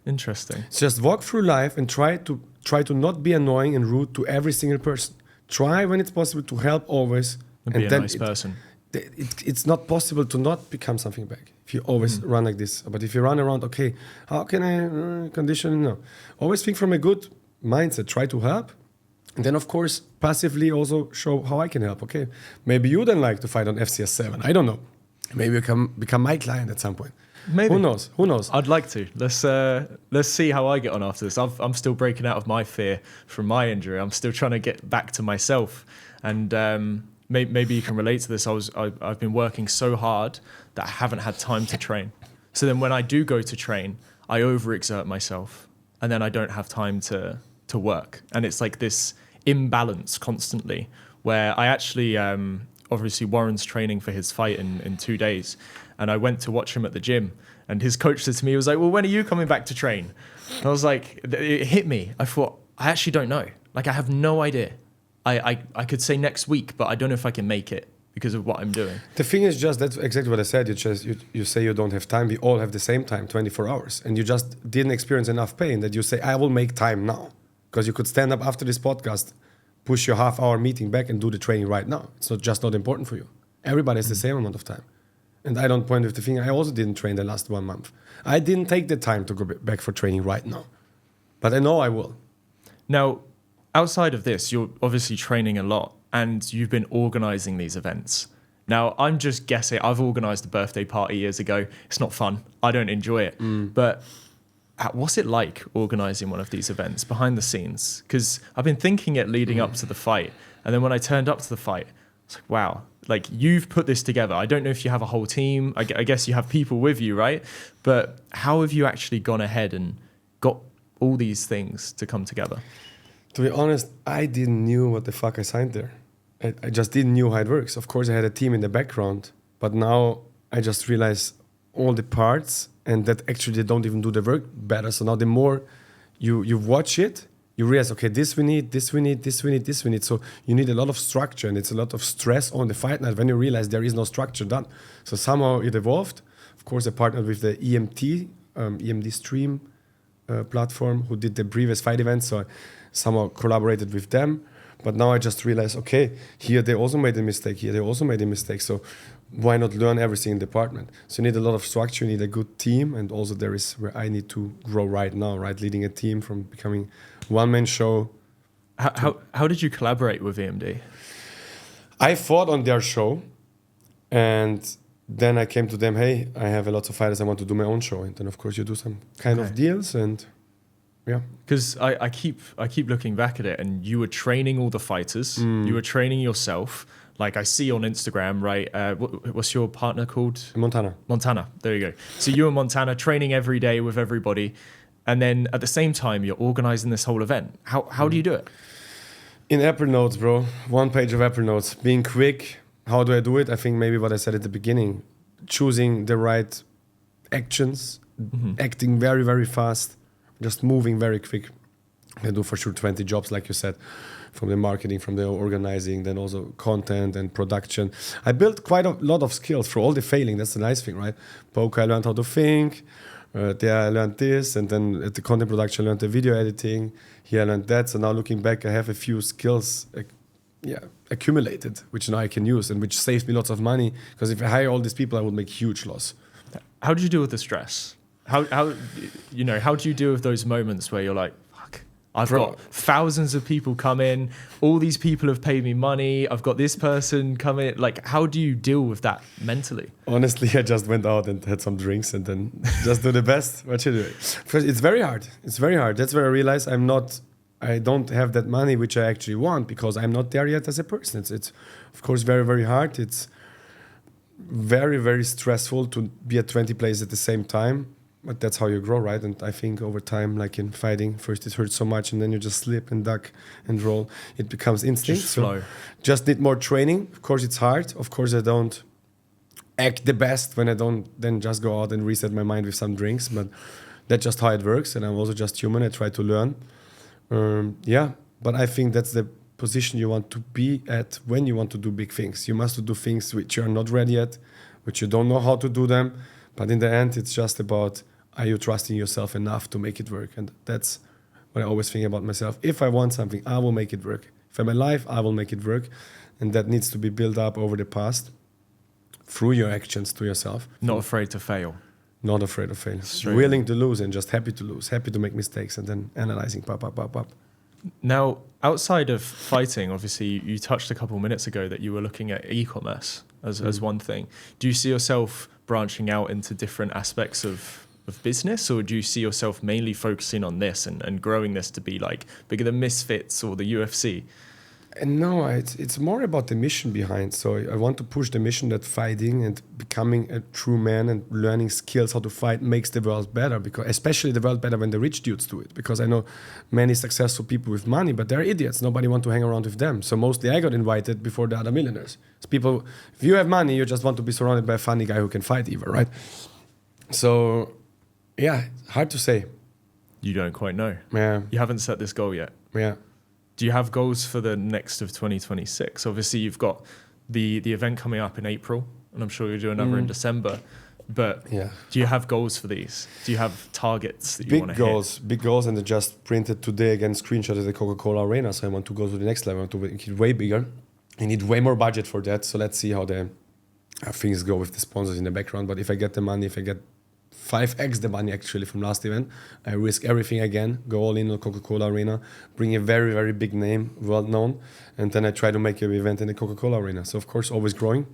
Interesting. Just walk through life and try to not be annoying and rude to every single person. Try when it's possible to help always. And be a nice person. It's not possible to not become something back if you always run like this. But if you run around, okay, how can I condition? No. Always think from a good mindset. Try to help. And then, of course, passively also show how I can help. Okay, maybe you then like to fight on FCS 7. I don't know. Maybe you can become my client at some point. Maybe. Who knows? I'd like to. Let's see how I get on after this. I'm still breaking out of my fear from my injury. I'm still trying to get back to myself. And maybe you can relate to this. I've been working so hard that I haven't had time to train. So then when I do go to train, I overexert myself, and then I don't have time to work. And it's like this imbalance constantly, where I actually obviously Warren's training for his fight in 2 days. And I went to watch him at the gym, and his coach said to me, he was like, well, when are you coming back to train? And I was like, it hit me. I thought, I actually don't know. Like, I have no idea. I could say next week, but I don't know if I can make it because of what I'm doing. The thing is just, that's exactly what I said. You say you don't have time. We all have the same time, 24 hours. And you just didn't experience enough pain that you say, I will make time now. Because you could stand up after this podcast, push your half-hour meeting back and do the training right now. It's not important for you. Everybody has the same amount of time. And I don't point with the finger. I also didn't train the last 1 month. I didn't take the time to go back for training right now. But I know I will. Now, outside of this, you're obviously training a lot and you've been organizing these events. Now, I'm just guessing. I've organized a birthday party years ago. It's not fun. I don't enjoy it. But what's it like organizing one of these events behind the scenes? Because I've been thinking it leading up to the fight. And then when I turned up to the fight, it's like, wow, like you've put this together. I don't know if you have a whole team. I guess you have people with you, right? But how have you actually gone ahead and got all these things to come together? To be honest, I didn't knew what the fuck I signed there. I just didn't knew how it works. Of course, I had a team in the background, but now I just realize all the parts and that actually they don't even do the work better. So now the more you watch it, you realize, okay, this we need, this we need, this we need, this we need. So you need a lot of structure and it's a lot of stress on the fight night when you realize there is no structure done. So somehow it evolved. Of course, I partnered with the EMD stream platform who did the previous fight events. So I somehow collaborated with them. But now I just realized, okay, here they also made a mistake, here they also made a mistake. So why not learn everything in the department? So you need a lot of structure, you need a good team. And also there is where I need to grow right now, right? Leading a team from becoming one-man show. How did you collaborate with EMD? I fought on their show and then I came to them, hey, I have a lot of fighters, I want to do my own show. And then of course you do some kind of deals and yeah. Because I keep looking back at it and you were training all the fighters, you were training yourself. Like I see on Instagram, right? What's your partner called? Montana, there you go. So you and Montana training every day with everybody. And then at the same time, you're organizing this whole event. How do you do it? In Apple Notes, bro. 1 page of Apple Notes. Being quick. How do I do it? I think maybe what I said at the beginning. Choosing the right actions. Acting very, very fast. Just moving very quick. I do for sure 20 jobs, like you said. From the marketing, from the organizing, then also content and production. I built quite a lot of skills for all the failing. That's the nice thing, right? Poker, I learned how to think. There I learned this, and then at the content production I learned the video editing. Here I learned that. So now looking back, I have a few skills accumulated, which now I can use and which saves me lots of money. Because if I hire all these people, I would make huge loss. How do you deal with the stress? How do you deal with those moments where you're like, fuck, I've got thousands of people come in, all these people have paid me money, I've got this person come in. Like, how do you deal with that mentally? Honestly, I just went out and had some drinks and then just do the best. What you do? Because it's very hard. It's very hard. That's where I realize I don't have that money which I actually want because I'm not there yet as a person. It's of course very, very hard. It's very, very stressful to be at 20 places at the same time. But that's how you grow, right? And I think over time, like in fighting, first it hurts so much and then you just slip and duck and roll. It becomes instinct. Just flow. So just need more training. Of course, it's hard. Of course, I don't act the best when I don't then just go out and reset my mind with some drinks. But that's just how it works. And I'm also just human. I try to learn. But I think that's the position you want to be at when you want to do big things. You must do things which you are not ready yet, which you don't know how to do them. But in the end, it's just about, are you trusting yourself enough to make it work? And that's what I always think about myself. If I want something, I will make it work. If I'm alive, I will make it work. And that needs to be built up over the past through your actions to yourself. Not afraid to fail. Not afraid of fail. Willing to lose and just happy to lose. Happy to make mistakes and then analyzing. Pop. Now, outside of fighting, obviously, you touched a couple of minutes ago that you were looking at e-commerce as one thing. Do you see yourself branching out into different aspects of business, or do you see yourself mainly focusing on this and growing this to be like bigger than Misfits or the UFC? No, it's more about the mission behind. So I want to push the mission that fighting and becoming a true man and learning skills how to fight makes the world better, because especially the world better when the rich dudes do it. Because I know many successful people with money, but they're idiots. Nobody want to hang around with them. So mostly I got invited before the other millionaires. So people, if you have money, you just want to be surrounded by a funny guy who can fight either, right? So yeah, hard to say. You don't quite know. Yeah. You haven't set this goal yet. Yeah. Do you have goals for the next of 2026? Obviously, you've got the event coming up in April, and I'm sure you'll do another in December. But do you have goals for these? Do you have targets that you want to hit? Big goals, and I just printed today again screenshot of the Coca-Cola Arena. So I want to go to the next level. I want to make it way bigger. I need way more budget for that. So let's see how the things go with the sponsors in the background. But if I get the money, if I get 5x the money actually from last event, I risk everything again, go all in on Coca-Cola Arena, bring a very, very big name, well known, and then I try to make an event in the Coca-Cola Arena. So of course, always growing,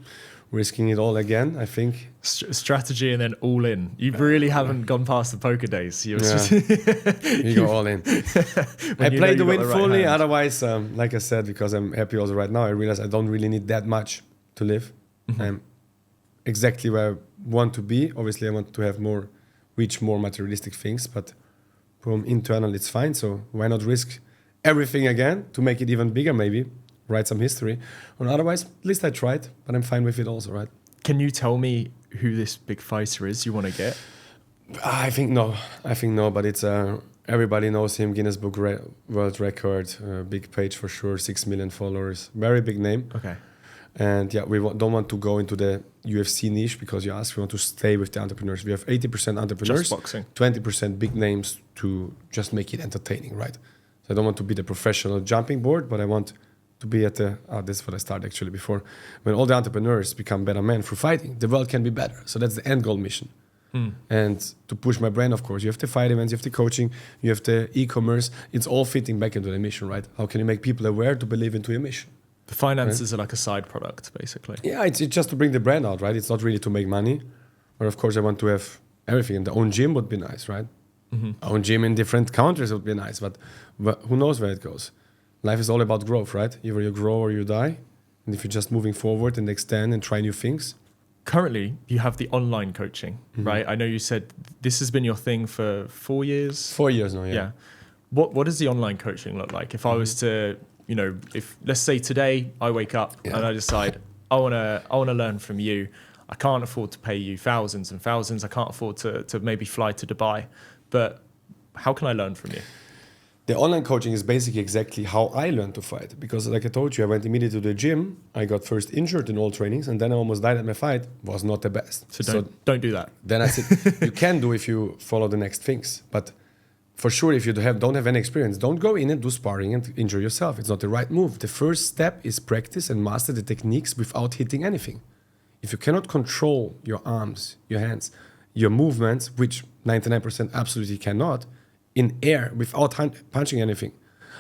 risking it all again, I think. Strategy and then all in. You really haven't gone past the poker days. You go all in. I play the win fully. Otherwise, like I said, because I'm happy also right now, I realize I don't really need that much to live. I'm exactly where I want to be. Obviously, I want to have reach more materialistic things, but from internal, it's fine. So why not risk everything again to make it even bigger, maybe write some history. Or otherwise, at least I tried, but I'm fine with it also, right? Can you tell me who this big fighter is you want to get? I think no, but it's everybody knows him, Guinness Book World Record, big page for sure, 6 million followers, very big name. Okay. And yeah, we don't want to go into the UFC niche because you asked, we want to stay with the entrepreneurs. We have 80% entrepreneurs, just boxing. 20% big names to just make it entertaining, right? So I don't want to be the professional jumping board, but I want to be at the, this is what I started actually before, when all the entrepreneurs become better men through fighting, the world can be better. So that's the end goal mission. And to push my brand, of course, you have the fight events, you have the coaching, you have the e-commerce, it's all fitting back into the mission, right? How can you make people aware to believe into your mission? The finances are like a side product, basically. Yeah, it's just to bring the brand out, right? It's not really to make money. But of course, I want to have everything. And the own gym would be nice, right? Own gym in different countries would be nice. But who knows where it goes? Life is all about growth, right? Either you grow or you die. And if you're just moving forward and extend and try new things. Currently, you have the online coaching, right? I know you said this has been your thing for 4 years. 4 years now, yeah. What does the online coaching look like? If I was to, if let's say today I wake up and I decide I wanna learn from you. I can't afford to pay you thousands and thousands. I can't afford to maybe fly to Dubai, but how can I learn from you? The online coaching is basically exactly how I learned to fight. Because like I told you, I went immediately to the gym. I got first injured in all trainings and then I almost died at my fight. Was not the best. So don't do that. Then I said, you can do if you follow the next things. But for sure, if you don't have any experience, don't go in and do sparring and injure yourself. It's not the right move. The first step is practice and master the techniques without hitting anything. If you cannot control your arms, your hands, your movements, which 99% absolutely cannot, in air without punching anything,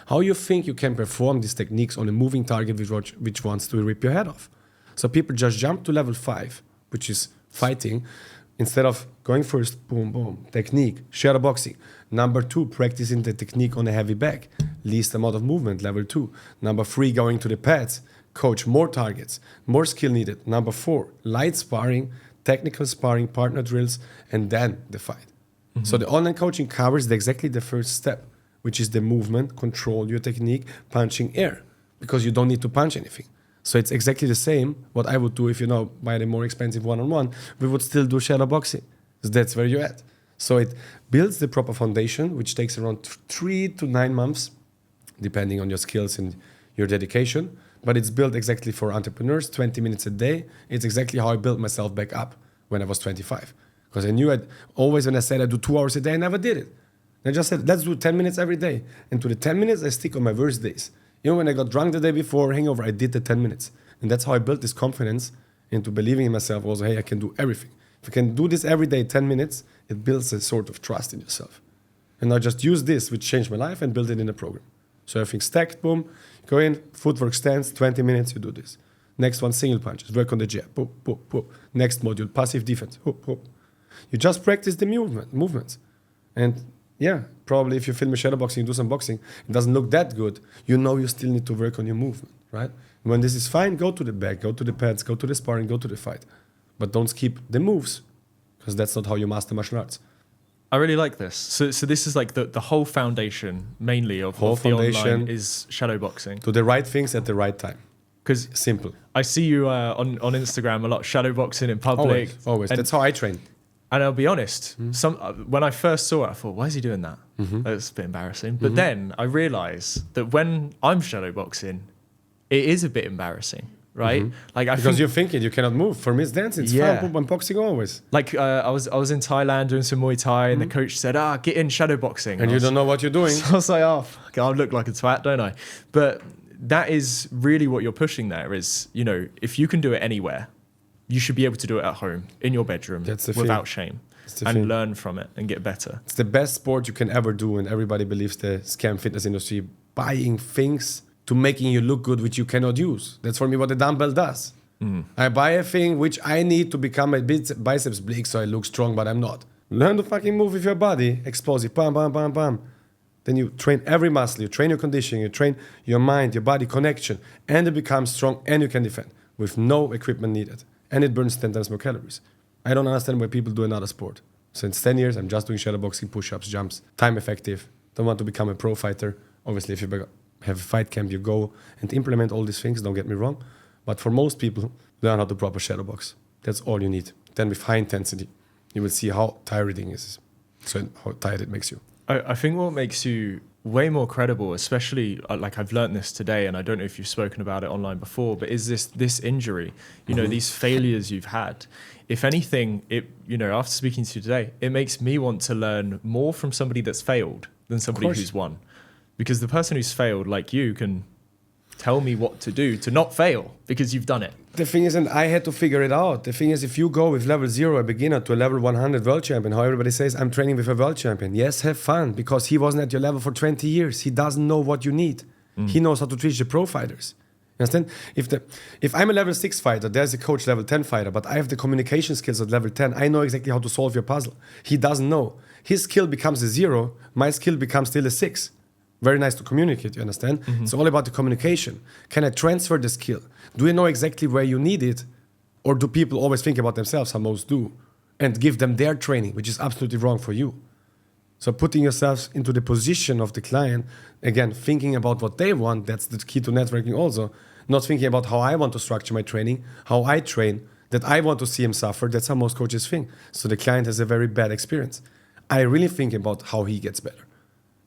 how you think you can perform these techniques on a moving target which wants to rip your head off? So people just jump to level 5, which is fighting, instead of going first, boom, boom, technique, shadow boxing. Number 2, practicing the technique on a heavy bag, least amount of movement, level 2. Number 3, going to the pads, coach more targets, more skill needed. Number 4, light sparring, technical sparring, partner drills, and then the fight. So the online coaching covers exactly the first step, which is the movement, control your technique, punching air, because you don't need to punch anything. So it's exactly the same what I would do if buy the more expensive one-on-one. We would still do shadow boxing, because that's where you're at. So it builds the proper foundation, which takes around 3 to 9 months, depending on your skills and your dedication. But it's built exactly for entrepreneurs, 20 minutes a day. It's exactly how I built myself back up when I was 25. Because I knew when I said I do 2 hours a day, I never did it. I just said, let's do 10 minutes every day. And to the 10 minutes, I stick on my worst days. When I got drunk the day before, hangover, I did the 10 minutes. And that's how I built this confidence into believing in myself also, hey, I can do everything. If you can do this every day, 10 minutes, it builds a sort of trust in yourself. And I just use this, which changed my life, and build it in a program. So everything stacked, boom, go in, footwork stands, 20 minutes, you do this. Next one, single punches, work on the jab, boop, boop, boop. Next module, passive defense, whoop, whoop. You just practice the movements. And probably if you film a shadow boxing, do some boxing, it doesn't look that good. You still need to work on your movement, right? When this is fine, go to the back, go to the pads, go to the sparring, go to the fight. But don't skip the moves, because that's not how you master martial arts. I really like this. So this is like the whole foundation, mainly of the online is shadow boxing. To the right things at the right time. Because simple. I see you on Instagram a lot, shadow boxing in public. Always. That's how I train. And I'll be honest, when I first saw it, I thought, why is he doing that? That's a bit embarrassing. But then I realized that when I'm shadow boxing, it is a bit embarrassing, right? Because you're thinking you cannot move. For me, it's dancing. It's fun. I'm boxing always. Like I was in Thailand doing some Muay Thai, and the coach said, get in shadow boxing. And you don't know what you're doing. So I was like, fuck, I look like a twat, don't I? But that is really what you're pushing there is, if you can do it anywhere, you should be able to do it at home, in your bedroom, That's the without thing. shame, That's the and thing. learn from it and get better. It's the best sport you can ever do, and everybody believes the scam fitness industry buying things to making you look good which you cannot use. That's for me what the dumbbell does. I buy a thing which I need to become a biceps bleak so I look strong, but I'm not. Learn to fucking move with your body, explosive, bam, bam, bam, bam. Then you train every muscle, you train your conditioning, you train your mind, your body connection, and it becomes strong and you can defend with no equipment needed. And it burns 10 times more calories. I don't understand why people do another sport. Since 10 years, I'm just doing shadowboxing, push-ups, jumps, time effective. Don't want to become a pro fighter. Obviously, if you have a fight camp, you go and implement all these things, don't get me wrong. But for most people, learn how to proper shadowbox. That's all you need. Then with high intensity, you will see how tiring it is. So how tired it makes you. I think what makes you way more credible, especially like I've learned this today, and I don't know if you've spoken about it online before, but is this injury, these failures you've had. If anything, after speaking to you today, it makes me want to learn more from somebody that's failed than somebody who's won. Because the person who's failed, like you, can tell me what to do to not fail because you've done it. The thing is, and I had to figure it out. The thing is, if you go with level 0, a beginner, to a level 100 world champion, how everybody says, I'm training with a world champion. Yes, have fun, because he wasn't at your level for 20 years. He doesn't know what you need. He knows how to teach the pro fighters. You understand? If I'm a level 6 fighter, there's a coach level 10 fighter, but I have the communication skills at level 10. I know exactly how to solve your puzzle. He doesn't know. His skill becomes a 0. My skill becomes still a 6. Very nice to communicate, you understand? It's all about the communication. Can I transfer the skill? Do you know exactly where you need it? Or do people always think about themselves, how most do, and give them their training, which is absolutely wrong for you? So putting yourself into the position of the client, again, thinking about what they want, that's the key to networking also. Not thinking about how I want to structure my training, how I train, that I want to see him suffer. That's how most coaches think. So the client has a very bad experience. I really think about how he gets better.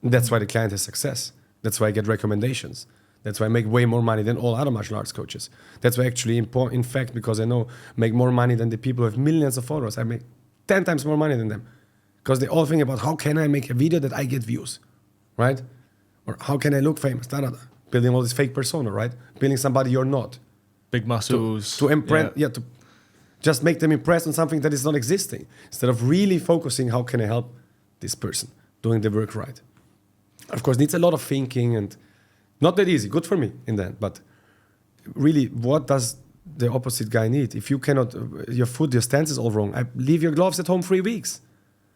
That's why the client has success. That's why I get recommendations. That's why I make way more money than all other martial arts coaches. That's why actually, in fact, because I know make more money than the people who have millions of followers. I make 10 times more money than them. Because they all think about how can I make a video that I get views, right? Or how can I look famous, building all this fake persona, right? Building somebody you're not. Big muscles. To impress, to just make them impressed on something that is not existing. Instead of really focusing, how can I help this person doing the work right? Of course, needs a lot of thinking and not that easy. Good for me in that, but really, what does the opposite guy need? If you cannot, your stance is all wrong. Leave your gloves at home 3 weeks.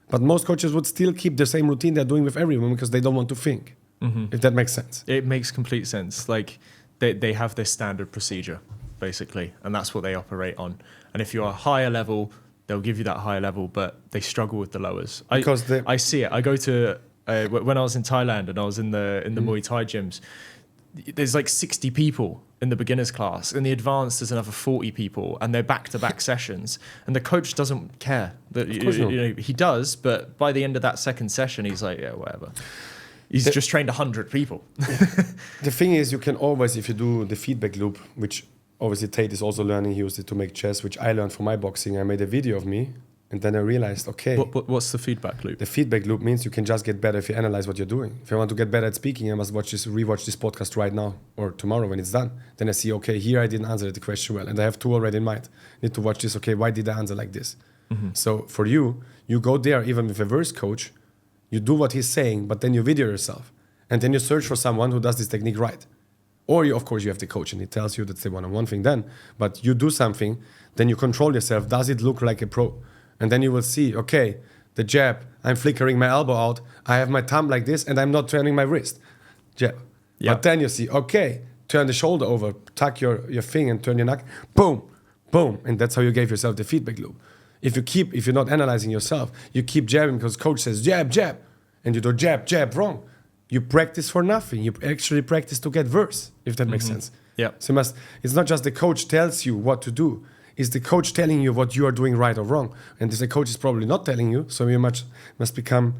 But most coaches would still keep the same routine they're doing with everyone because they don't want to think. If that makes sense. It makes complete sense. Like they have this standard procedure, basically, and that's what they operate on. And if you're a higher level, they'll give you that higher level, but they struggle with the lowers. I see it. I go to when I was in Thailand and I was in the Muay Thai gyms. There's like 60 people in the beginners class. In the advanced, there's another 40 people, and they're back-to-back sessions. And the coach doesn't care. He does, but by the end of that second session, he's like, yeah, whatever. He's just trained 100 people. The thing is, you can always, if you do the feedback loop, which obviously Tate is also learning, he used it to make chess, which I learned from my boxing. I made a video of me, and then I realized, okay. What's the feedback loop? The feedback loop means you can just get better if you analyze what you're doing. If I want to get better at speaking, I must rewatch this podcast right now or tomorrow when it's done. Then I see, okay, here I didn't answer the question well, and I have 2 already in mind. Need to watch this. Okay, why did I answer like this? So for you go there even with a verse coach, you do what he's saying, but then you video yourself, and then you search for someone who does this technique right. Or of course, you have the coach, and he tells you that's the one-on-one thing then. But you do something, then you control yourself. Does it look like a pro? And then you will see, okay, the jab, I'm flickering my elbow out, I have my thumb like this, and I'm not turning my wrist. Jab. Yep. But then you see, okay, turn the shoulder over, tuck your thing and turn your neck, boom, boom. And that's how you gave yourself the feedback loop. If you're not analyzing yourself, you keep jabbing because coach says jab, jab, and you do jab, jab, wrong. You practice for nothing. You actually practice to get worse, if that makes sense. Yeah. So it's not just the coach tells you what to do. It's the coach telling you what you are doing right or wrong. And the coach is probably not telling you, so you must become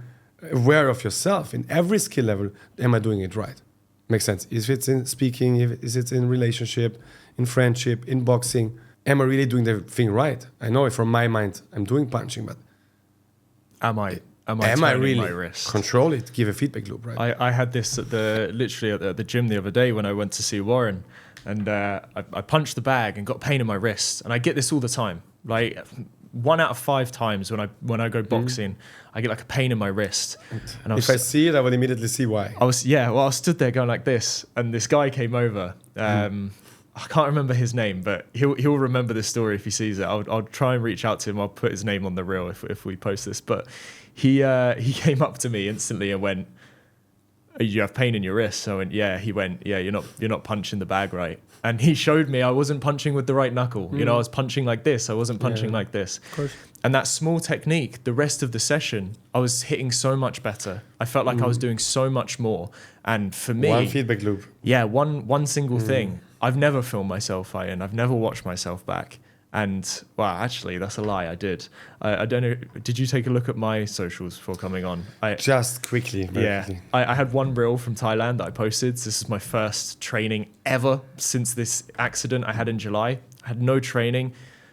aware of yourself. In every skill level, am I doing it right? Makes sense. If it's in speaking, if it's in relationship, in friendship, in boxing, am I really doing the thing right? I know from my mind I'm doing punching, but am I really my wrist? Control it, give a feedback loop, right? I had this literally at the gym the other day when I went to see Warren, and I punched the bag and got pain in my wrist. And I get this all the time. Like 1 out of 5 times when I go boxing, I get like a pain in my wrist. And if I see it, I would immediately see why. I was stood there going like this, and this guy came over. I can't remember his name, but he'll remember this story if he sees it. I'll try and reach out to him. I'll put his name on the reel if we post this. But he came up to me instantly and went, "You have pain in your wrist." So I went, "Yeah." He went, "Yeah, you're not punching the bag right." And he showed me I wasn't punching with the right knuckle. I was punching like this. I wasn't punching like this. Of course. And that small technique, the rest of the session, I was hitting so much better. I felt like I was doing so much more. And for me, one feedback loop. Yeah, one single thing. I've never filmed myself fighting. I've never watched myself back. And well, actually, that's a lie. I did. I don't know. Did you take a look at my socials before coming on? Just quickly. Quickly. I had one reel from Thailand that I posted. This is my first training ever since this accident I had in July. I had no training.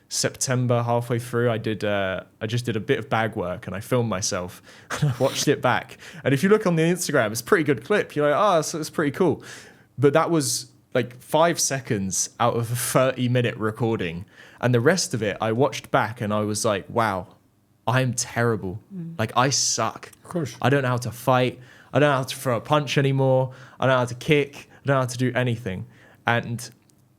September, halfway through, I just did a bit of bag work and I filmed myself and I watched it back. And if you look on the Instagram, it's a pretty good clip. You're like, oh, so it's pretty cool. But that was like 5 seconds out of a 30-minute recording. And the rest of it, I watched back and I was like, wow, I'm terrible. Like, I suck. Of course. I don't know how to fight. I don't know how to throw a punch anymore. I don't know how to kick. I don't know how to do anything. And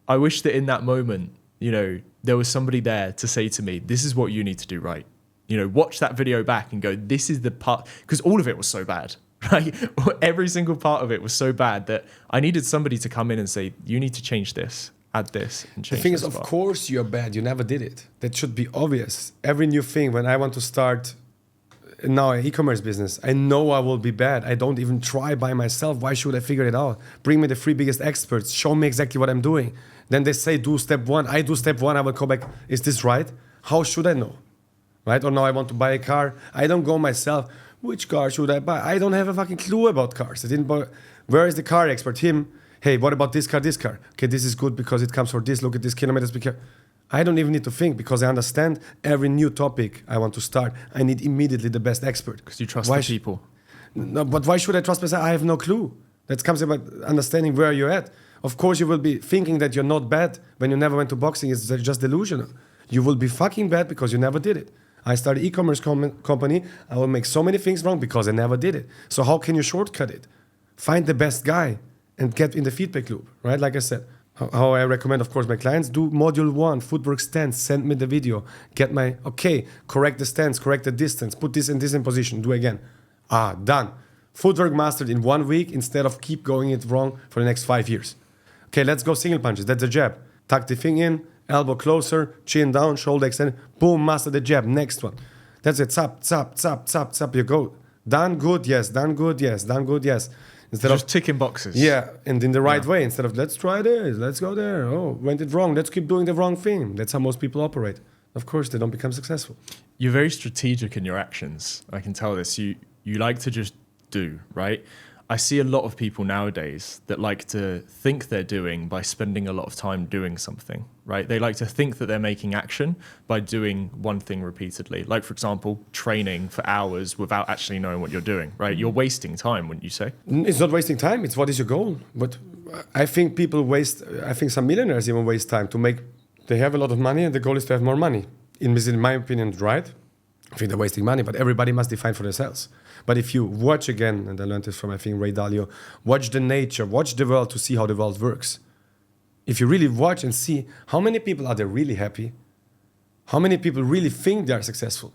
I wish that in that moment, there was somebody there to say to me, this is what you need to do right. Watch that video back and go, this is the part, because all of it was so bad, right? Every single part of it was so bad that I needed somebody to come in and say, you need to change this, add this, and change this. The thing is, of course you're bad. You never did it. That should be obvious. Every new thing, when I want to start now an e-commerce business, I know I will be bad. I don't even try by myself. Why should I figure it out? Bring me the 3 biggest experts. Show me exactly what I'm doing. Then they say, do step 1. I do step 1. I will go back. Is this right? How should I know? Right? Or now I want to buy a car. I don't go myself. Which car should I buy? I don't have a fucking clue about cars. I didn't buy. Where is the car expert? Him. Hey, what about this car, this car? Okay, this is good because it comes for this. Look at this kilometers. I don't even need to think because I understand every new topic I want to start. I need immediately the best expert. Because you trust the people. No, but why should I trust myself? I have no clue. That comes about understanding where you're at. Of course, you will be thinking that you're not bad when you never went to boxing. It's just delusional. You will be fucking bad because you never did it. I started e-commerce company. I will make so many things wrong because I never did it. So how can you shortcut it? Find the best guy and get in the feedback loop, right? Like I said, how I recommend, of course, my clients, do module 1, footwork stance, send me the video, get correct the stance, correct the distance, put this and this in position, do again. Done. Footwork mastered in 1 week instead of keep going it wrong for the next 5 years. Okay, let's go single punches. That's a jab. Tuck the thing in, elbow closer, chin down, shoulder extended. Boom, master the jab. Next one. That's it. Zap, zap, zap, zap, zap. You go. Done, good, yes. Done, good, yes. Done, good, yes. Instead of ticking boxes. Yeah, and in the right way. Instead of let's try this, let's go there. Oh, went it wrong. Let's keep doing the wrong thing. That's how most people operate. Of course, they don't become successful. You're very strategic in your actions. I can tell this. You like to just do, right? I see a lot of people nowadays that like to think they're doing by spending a lot of time doing something, right? They like to think that they're making action by doing one thing repeatedly. Like, for example, training for hours without actually knowing what you're doing, right? You're wasting time, wouldn't you say? It's not wasting time. It's what is your goal. But I think people waste, I think some millionaires even waste time they have a lot of money and the goal is to have more money. In my opinion, right? I think they're wasting money, but everybody must define for themselves. But if you watch again, and I learned this from, I think, Ray Dalio, watch the nature, watch the world to see how the world works. If you really watch and see how many people are they really happy, how many people really think they are successful.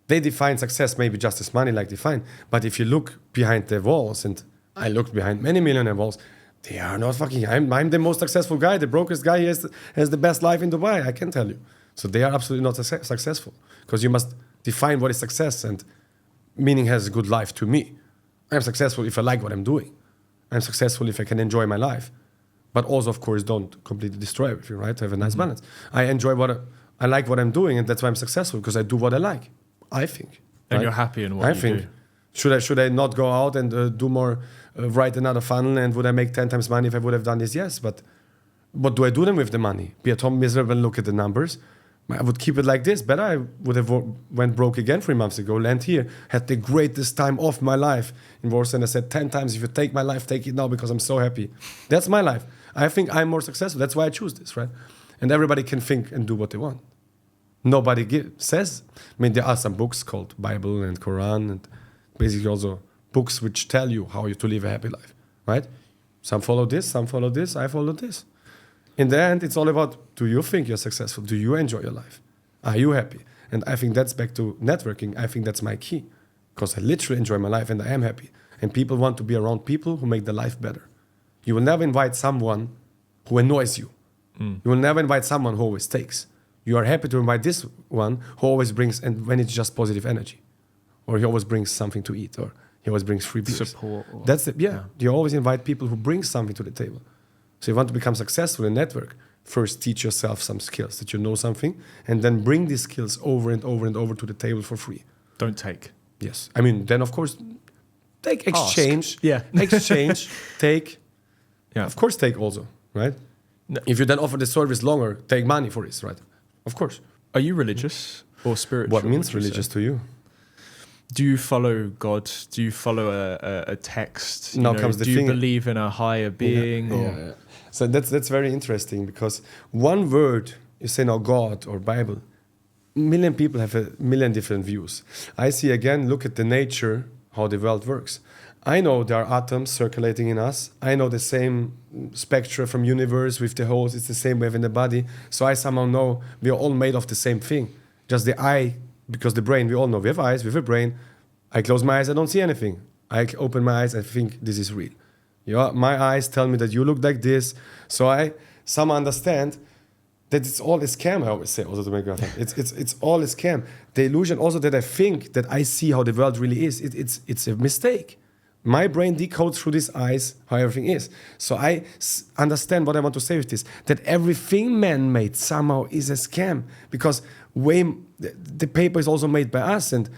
They define success maybe just as money like define, but if you look behind the walls, and I looked behind many millionaire walls, they are not fucking, I'm the most successful guy, the brokest guy, he has the best life in Dubai, I can tell you. So they are absolutely not successful because you must define what is success, and meaning has a good life to me. I'm successful if I like what I'm doing. I'm successful if I can enjoy my life. But also, of course, don't completely destroy everything, right? To have a nice balance. I enjoy I like what I'm doing, and that's why I'm successful, because I do what I like, I think. And you're happy in what you do. Should I not go out and do more, write another funnel, and would I make 10 times money if I would have done this? Yes, but what do I do then with the money? Be at home miserable and look at the numbers. I would keep it like this. Better I would have went broke again 3 months ago, land here, had the greatest time of my life in Warsaw, and I said 10 times, if you take my life, take it now because I'm so happy. That's my life. I think I'm more successful. That's why I choose this, right? And everybody can think and do what they want. Nobody says. I mean, there are some books called Bible and Quran, and basically also books which tell you how to live a happy life, right? Some follow this, I follow this. In the end, it's all about, do you think you're successful? Do you enjoy your life? Are you happy? And I think that's back to networking. I think that's my key, because I literally enjoy my life and I am happy. And people want to be around people who make their life better. You will never invite someone who annoys you. You will never invite someone who always takes. You are happy to invite this one who always brings, and when it's just positive energy, or he always brings something to eat, or he always brings free beers. Support. That's it. Yeah. You always invite people who bring something to the table. So you want to become successful in network, first teach yourself some skills that you know something, and then bring these skills over and over and over to the table for free. Don't take. Yes. I mean, then of course, take exchange. Ask. Yeah. Exchange, take. Yeah. Of course, take also, right? No. If you then offer the service longer, take money for this, right? Of course. Are you religious or spiritual? What means religious to you? Do you follow God? Do you follow a text? Now comes the do you thing. believe in a higher being? Yeah. So that's very interesting, because one word, you say now God or Bible, million people have a million different views. I see again, look at the nature, how the world works. I know there are atoms circulating in us. I know the same spectra from universe with the holes. It's the same wave in the body. So I somehow know we are all made of the same thing. Just the eye, because the brain, we all know we have eyes, we have a brain. I close my eyes, I don't see anything. I open my eyes, I think this is real. Yeah, my eyes tell me that you look like this. So I somehow understand that it's all a scam, I always say, also to make it it's all a scam. The illusion also that I think that I see how the world really is, it's a mistake. My brain decodes through these eyes how everything is. So I understand what I want to say with this, that everything man-made somehow is a scam, because the paper is also made by us, and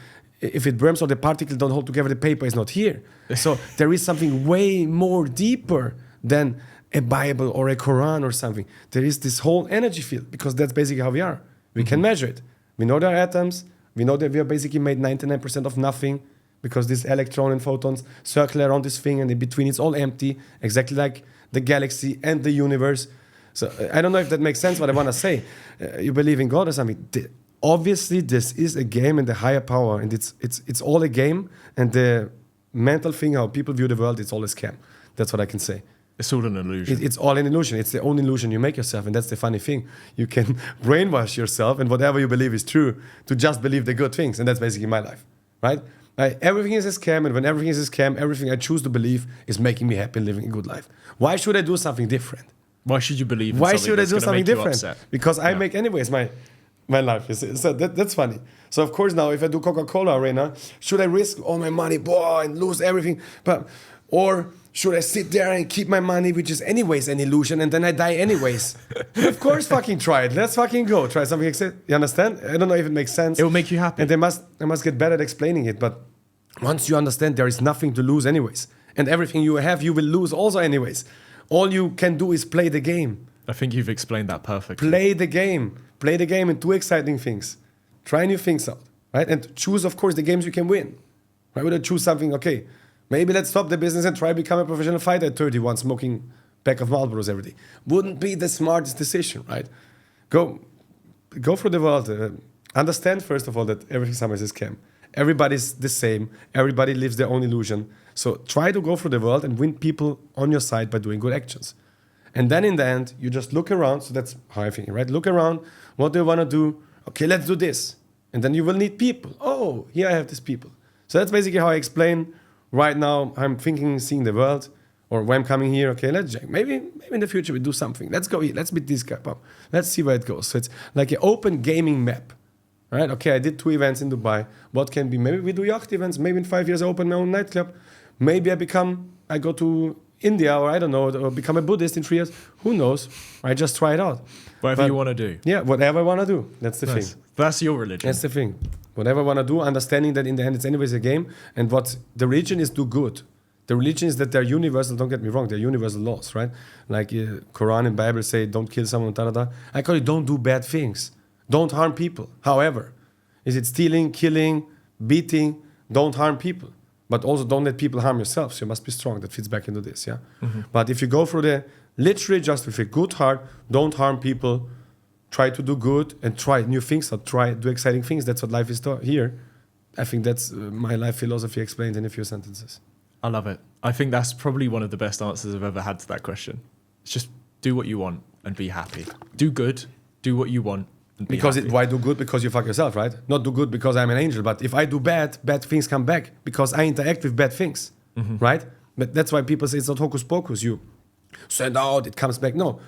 if it burns or the particles don't hold together, the paper is not here. So there is something way more deeper than a Bible or a Quran or something. There is this whole energy field, because that's basically how we are. We can measure it. We know there are atoms. We know that we are basically made 99% of nothing, because these electrons and photons circle around this thing, and in between it's all empty, exactly like the galaxy and the universe. So I don't know if that makes sense what I want to say. You believe in God or something. Obviously, this is a game and the higher power, and it's all a game, and the mental thing, how people view the world, it's all a scam. That's what I can say. It's all an illusion. It's all an illusion. It's the only illusion you make yourself, and that's the funny thing. You can brainwash yourself, and whatever you believe is true, to just believe the good things, and that's basically my life, right? Everything is a scam, and when everything is a scam, everything I choose to believe is making me happy and living a good life. Why should I do something different? Why should you believe in Why something should I that's do gonna something make you different? upset? Because I make anyways my life. So that's funny. So of course now if I do Coca-Cola Arena, should I risk all my money, and lose everything? Or should I sit there and keep my money, which is anyways an illusion, and then I die anyways? Of course, fucking try it. Let's fucking go. Try something. You understand? I don't know if it makes sense. It will make you happy. And I must get better at explaining it. But once you understand, there is nothing to lose anyways, and everything you have, you will lose also anyways. All you can do is play the game. I think you've explained that perfectly. Play the game. Play the game and do exciting things. Try new things out, right? And choose, of course, the games you can win. Why would I choose something, okay, maybe let's stop the business and try become a professional fighter at 31, smoking pack of Marlboros every day. Wouldn't be the smartest decision, right? Go through the world. Understand, first of all, that everything sometimes is a scam. Everybody's the same. Everybody lives their own illusion. So try to go through the world and win people on your side by doing good actions. And then in the end, you just look around. So that's how I think, right? Look around. What do you want to do? Okay, let's do this. And then you will need people. Oh, here I have these people. So that's basically how I explain right now. I'm thinking, seeing the world, or when I'm coming here. Okay, let's check. Maybe in the future we do something. Let's go here. Let's meet this guy up. Let's see where it goes. So it's like an open gaming map. Right? Okay, I did 2 events in Dubai. What can be? Maybe we do yacht events. Maybe in 5 years I open my own nightclub. Maybe I go to India, or I don't know, or become a Buddhist in 3 years. Who knows? I just try it out. Whatever you want to do. Yeah, whatever I want to do. That's the thing. That's your religion. That's the thing. Whatever I want to do, understanding that in the end it's anyways a game. And what the religion is, do good. The religion is that they're universal, don't get me wrong, they're universal laws, right? Like Quran and Bible say, don't kill someone, I call it, don't do bad things. Don't harm people. However, is it stealing, killing, beating? Don't harm people. But also don't let people harm yourself. So you must be strong. That fits back into this, yeah? But if you go for the literally just with a good heart, don't harm people, try to do good and try new things or try do exciting things. That's what life is here. I think that's my life philosophy explained in a few sentences. I love it. I think that's probably one of the best answers I've ever had to that question. It's just do what you want and be happy. Do good, do what you want and be happy. Why do good? Because you fuck yourself, right? Not do good because I'm an angel. But if I do bad things come back because I interact with bad things, right? But that's why people say it's not hocus pocus. You send out, it comes back. No,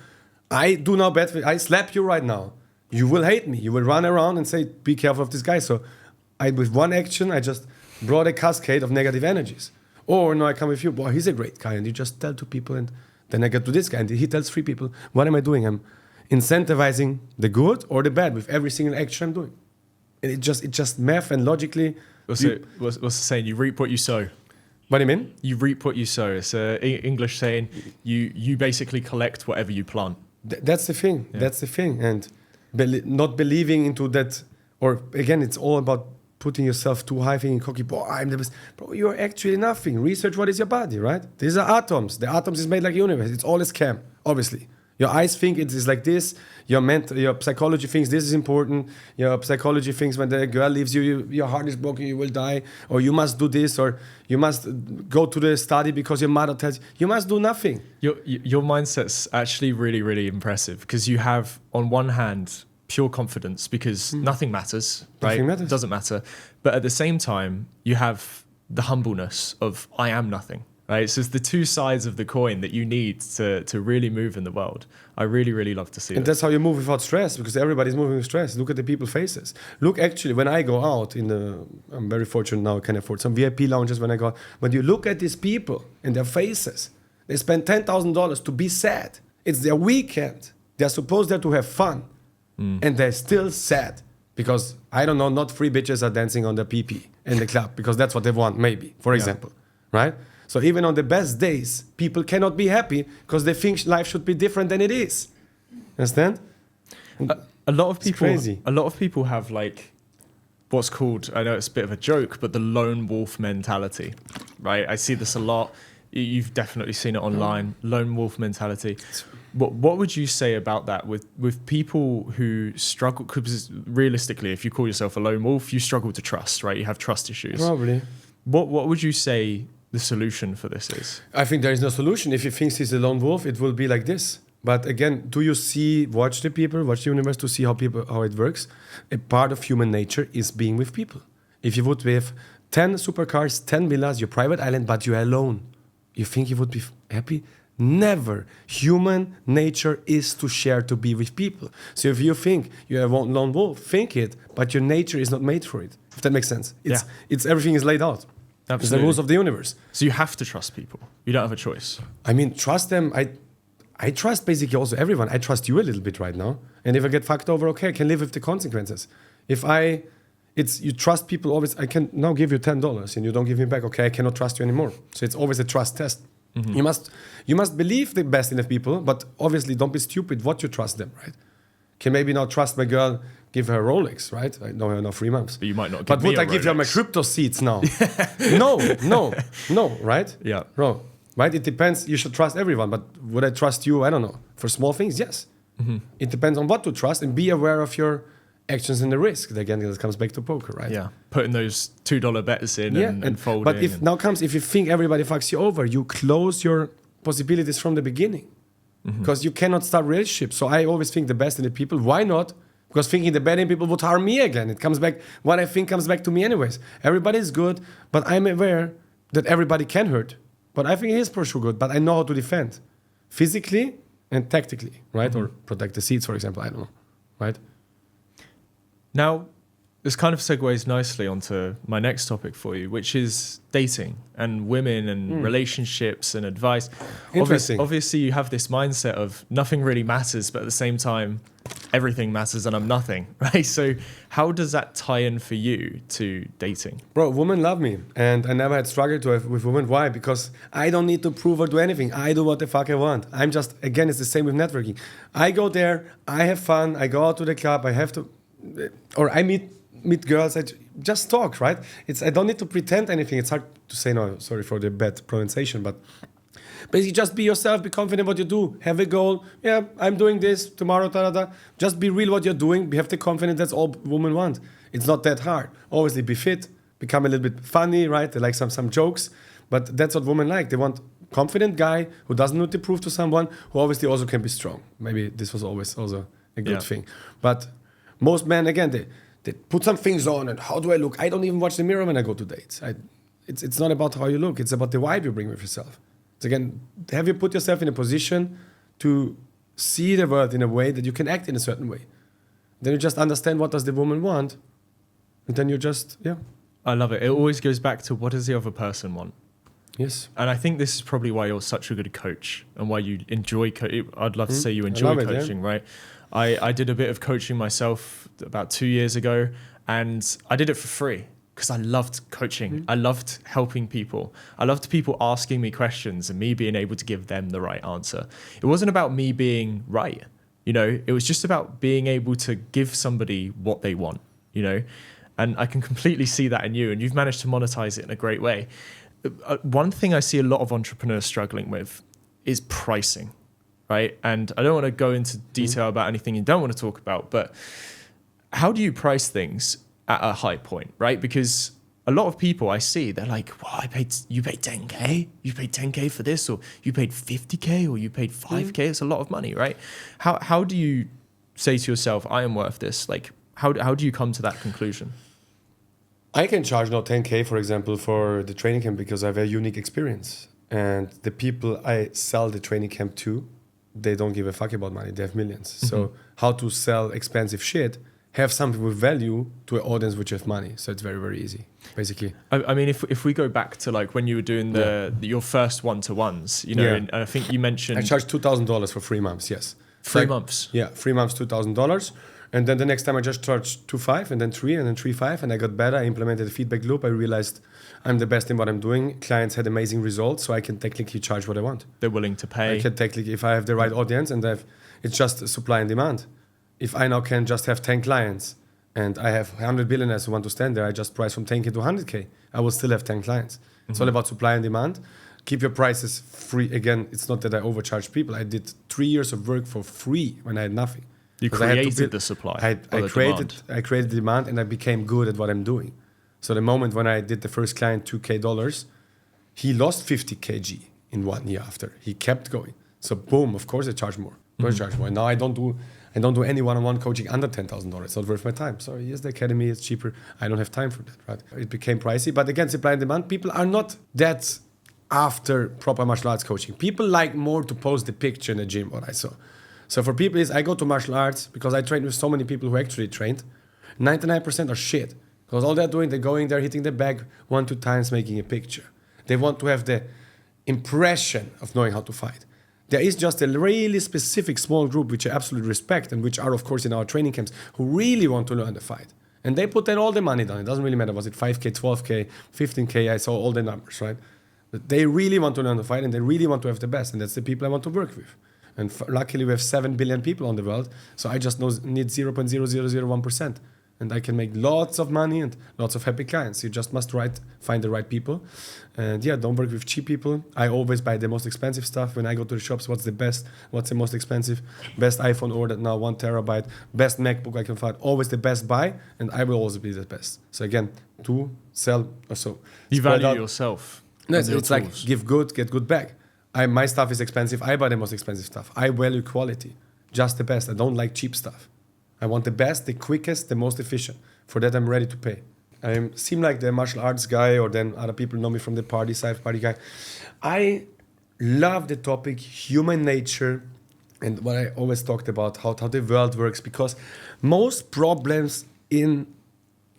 I do now bad things. I slap you right now. You will hate me. You will run around and say, be careful of this guy. So with one action, I just brought a cascade of negative energies. Or no, I come with you, boy, he's a great guy. And you just tell two people and then I get to this guy and he tells three people. What am I doing? I'm incentivizing the good or the bad with every single action I'm doing. And it just math and logically. What's the saying? You reap what you sow. What do you mean? You reap what you sow. It's an English saying. You basically collect whatever you plant. That's the thing. Yeah. That's the thing. And not believing into that. Or again, it's all about putting yourself too high, thinking cocky, boy, I'm the best. Bro, you're actually nothing. Research what is your body, right? These are atoms. The atoms is made like universe. It's all a scam, obviously. Your eyes think it is like this. Your psychology thinks this is important. Your psychology thinks when the girl leaves you, your heart is broken, you will die. Or you must do this, or you must go to the study because your mother tells you. You must do nothing. Your mindset's actually really, really impressive because you have, on one hand, pure confidence because nothing matters, right? Nothing matters. It doesn't matter. But at the same time, you have the humbleness of I am nothing, right? So it's the two sides of the coin that you need to really move in the world. I really, really love to see And that's how you move without stress because everybody's moving with stress. Look at the people's faces. Look, actually, when I go out I'm very fortunate now I can afford some VIP lounges when I go out. When you look at these people and their faces, they spend $10,000 to be sad. It's their weekend. They're supposed there to have fun. And they're still sad because, I don't know, not three bitches are dancing on the PP in the club because that's what they want, maybe, for example, right? So even on the best days, people cannot be happy because they think life should be different than it is. Understand? a lot of people. Crazy. A lot of people have like what's called, I know it's a bit of a joke, but the lone wolf mentality, right? I see this a lot. You've definitely seen it online. Lone wolf mentality. What would you say about that with people who struggle? Because realistically, if you call yourself a lone wolf, you struggle to trust, right? You have trust issues. Probably. What would you say the solution for this is? I think there is no solution. If he thinks he's a lone wolf, it will be like this. But again, do you watch the people, watch the universe to see how it works? A part of human nature is being with people. If you would have 10 supercars, 10 villas, your private island, but you're alone, you think you would be happy? Never. Human nature is to share, to be with people. So if you think you are a lone wolf, think it, but your nature is not made for it. If that makes sense. It's everything is laid out. Absolutely. It's the rules of the universe. So you have to trust people. You don't have a choice. I mean, trust them. I trust basically also everyone. I trust you a little bit right now. And if I get fucked over, okay, I can live with the consequences. You trust people always. I can now give you $10 and you don't give me back. Okay, I cannot trust you anymore. So it's always a trust test. Mm-hmm. You must believe the best in the people, but obviously don't be stupid what you trust them, right? Can maybe not trust my girl, give her a Rolex, right? I know her now 3 months. But you might not give But me would a I give her Rolex. my crypto seeds now? No, right? Yeah. No, right? It depends. You should trust everyone, but would I trust you? I don't know. For small things, yes. Mm-hmm. It depends on what to trust and be aware of your actions and the risk. Again, it comes back to poker, right? Yeah, putting those $2 bets in and folding. But if you think everybody fucks you over, you close your possibilities from the beginning. Because you cannot start relationships. So I always think the best in the people. Why not? Because thinking the bad in people would harm me again. It comes back, what I think comes back to me anyways. Everybody is good, but I'm aware that everybody can hurt. But I think he is for sure good, but I know how to defend. Physically and tactically, right? Or protect the seats, for example, I don't know, right? Now, this kind of segues nicely onto my next topic for you, which is dating and women and relationships and advice. Interesting. Obviously, you have this mindset of nothing really matters, but at the same time, everything matters and I'm nothing, right? So how does that tie in for you to dating? Bro, women love me. And I never had struggled with women. Why? Because I don't need to prove or do anything. I do what the fuck I want. Again, it's the same with networking. I go there, I have fun, I go out to the club, I have to... or I meet girls. I just talk, right? I don't need to pretend anything. It's hard to say no. Sorry for the bad pronunciation, but basically just be yourself. Be confident what you do. Have a goal. Yeah, I'm doing this tomorrow. Da, da, da. Just be real what you're doing. Have the confidence. That's all women want. It's not that hard. Obviously, be fit. Become a little bit funny, right? They like some jokes, but that's what women like. They want confident guy who doesn't need to prove to someone, who obviously also can be strong. Maybe this was always also a good thing. But most men, again, they put some things on, and how do I look? I don't even watch the mirror when I go to dates. It's not about how you look. It's about the vibe you bring with yourself. It's again, have you put yourself in a position to see the world in a way that you can act in a certain way? Then you just understand what does the woman want, and then you just, I love it. It always goes back to what does the other person want? Yes. And I think this is probably why you're such a good coach and why you enjoy I'd love to say you enjoy coaching, right? I did a bit of coaching myself about 2 years ago, and I did it for free because I loved coaching. I loved helping people. I loved people asking me questions and me being able to give them the right answer. It wasn't about me being right, it was just about being able to give somebody what they want, and I can completely see that in you, and you've managed to monetize it in a great way. One thing I see a lot of entrepreneurs struggling with is pricing, right? And I don't want to go into detail about anything you don't want to talk about, but how do you price things at a high point, right? Because a lot of people I see, they're like, well, you paid 10K? You paid 10K for this? Or you paid 50K? Or you paid 5K? It's a lot of money, right? How do you say to yourself, I am worth this? Like, how do you come to that conclusion? I can charge now 10K, for example, for the training camp because I have a unique experience. And the people I sell the training camp to, they don't give a fuck about money. They have millions. So how to sell expensive shit, have something with value to an audience which have money. So it's very, very easy, basically. I mean, if we go back to like when you were doing your first one-to-ones, and I think you mentioned... I charged $2,000 for 3 months, yes. 3 months? Yeah, 3 months, $2,000. And then the next time I just charged 2.5 and then 3 and then 3.5, and I got better. I implemented a feedback loop. I realized I'm the best in what I'm doing. Clients had amazing results, so I can technically charge what I want. They're willing to pay. I can technically, if I have the right audience and it's just supply and demand. If I now can just have 10 clients and I have 100 billionaires who want to stand there, I just price from 10K to 100K. I will still have 10 clients. It's all about supply and demand. Keep your prices free. Again, it's not that I overcharge people. I did 3 years of work for free when I had nothing. You created the supply. I created the demand, and I became good at what I'm doing. So the moment when I did the first client $2K, he lost 50 kg in 1 year after. He kept going. So boom, of course I charge more. Now I don't do any one-on-one coaching under $10,000. It's not worth my time. So yes, the academy is cheaper. I don't have time for that, right? It became pricey. But again, supply and demand, people are not that after proper martial arts coaching. People like more to post the picture in the gym, what I saw. So for people, I go to martial arts because I train with so many people who actually trained. 99% are shit. Because all they're doing, they're going there, hitting the bag 1-2 times, making a picture. They want to have the impression of knowing how to fight. There is just a really specific small group which I absolutely respect and which are, of course, in our training camps who really want to learn the fight. And they put in all the money down. It doesn't really matter. Was it 5K, 12K, 15K? I saw all the numbers, right? But they really want to learn the fight and they really want to have the best. And that's the people I want to work with. And luckily, we have 7 billion people on the world. So I just need 0.0001%. And I can make lots of money and lots of happy clients. You just must find the right people. And don't work with cheap people. I always buy the most expensive stuff. When I go to the shops, what's the best? What's the most expensive? Best iPhone ordered now, 1 terabyte. Best MacBook I can find. Always the best buy. And I will always be the best. So again, to sell. So you value yourself. No, it's like give good, get good back. My stuff is expensive. I buy the most expensive stuff. I value quality. Just the best. I don't like cheap stuff. I want the best, the quickest, the most efficient. For that, I'm ready to pay. I seem like the martial arts guy, or then other people know me from the party side, party guy. I love the topic human nature and what I always talked about, how the world works, because most problems in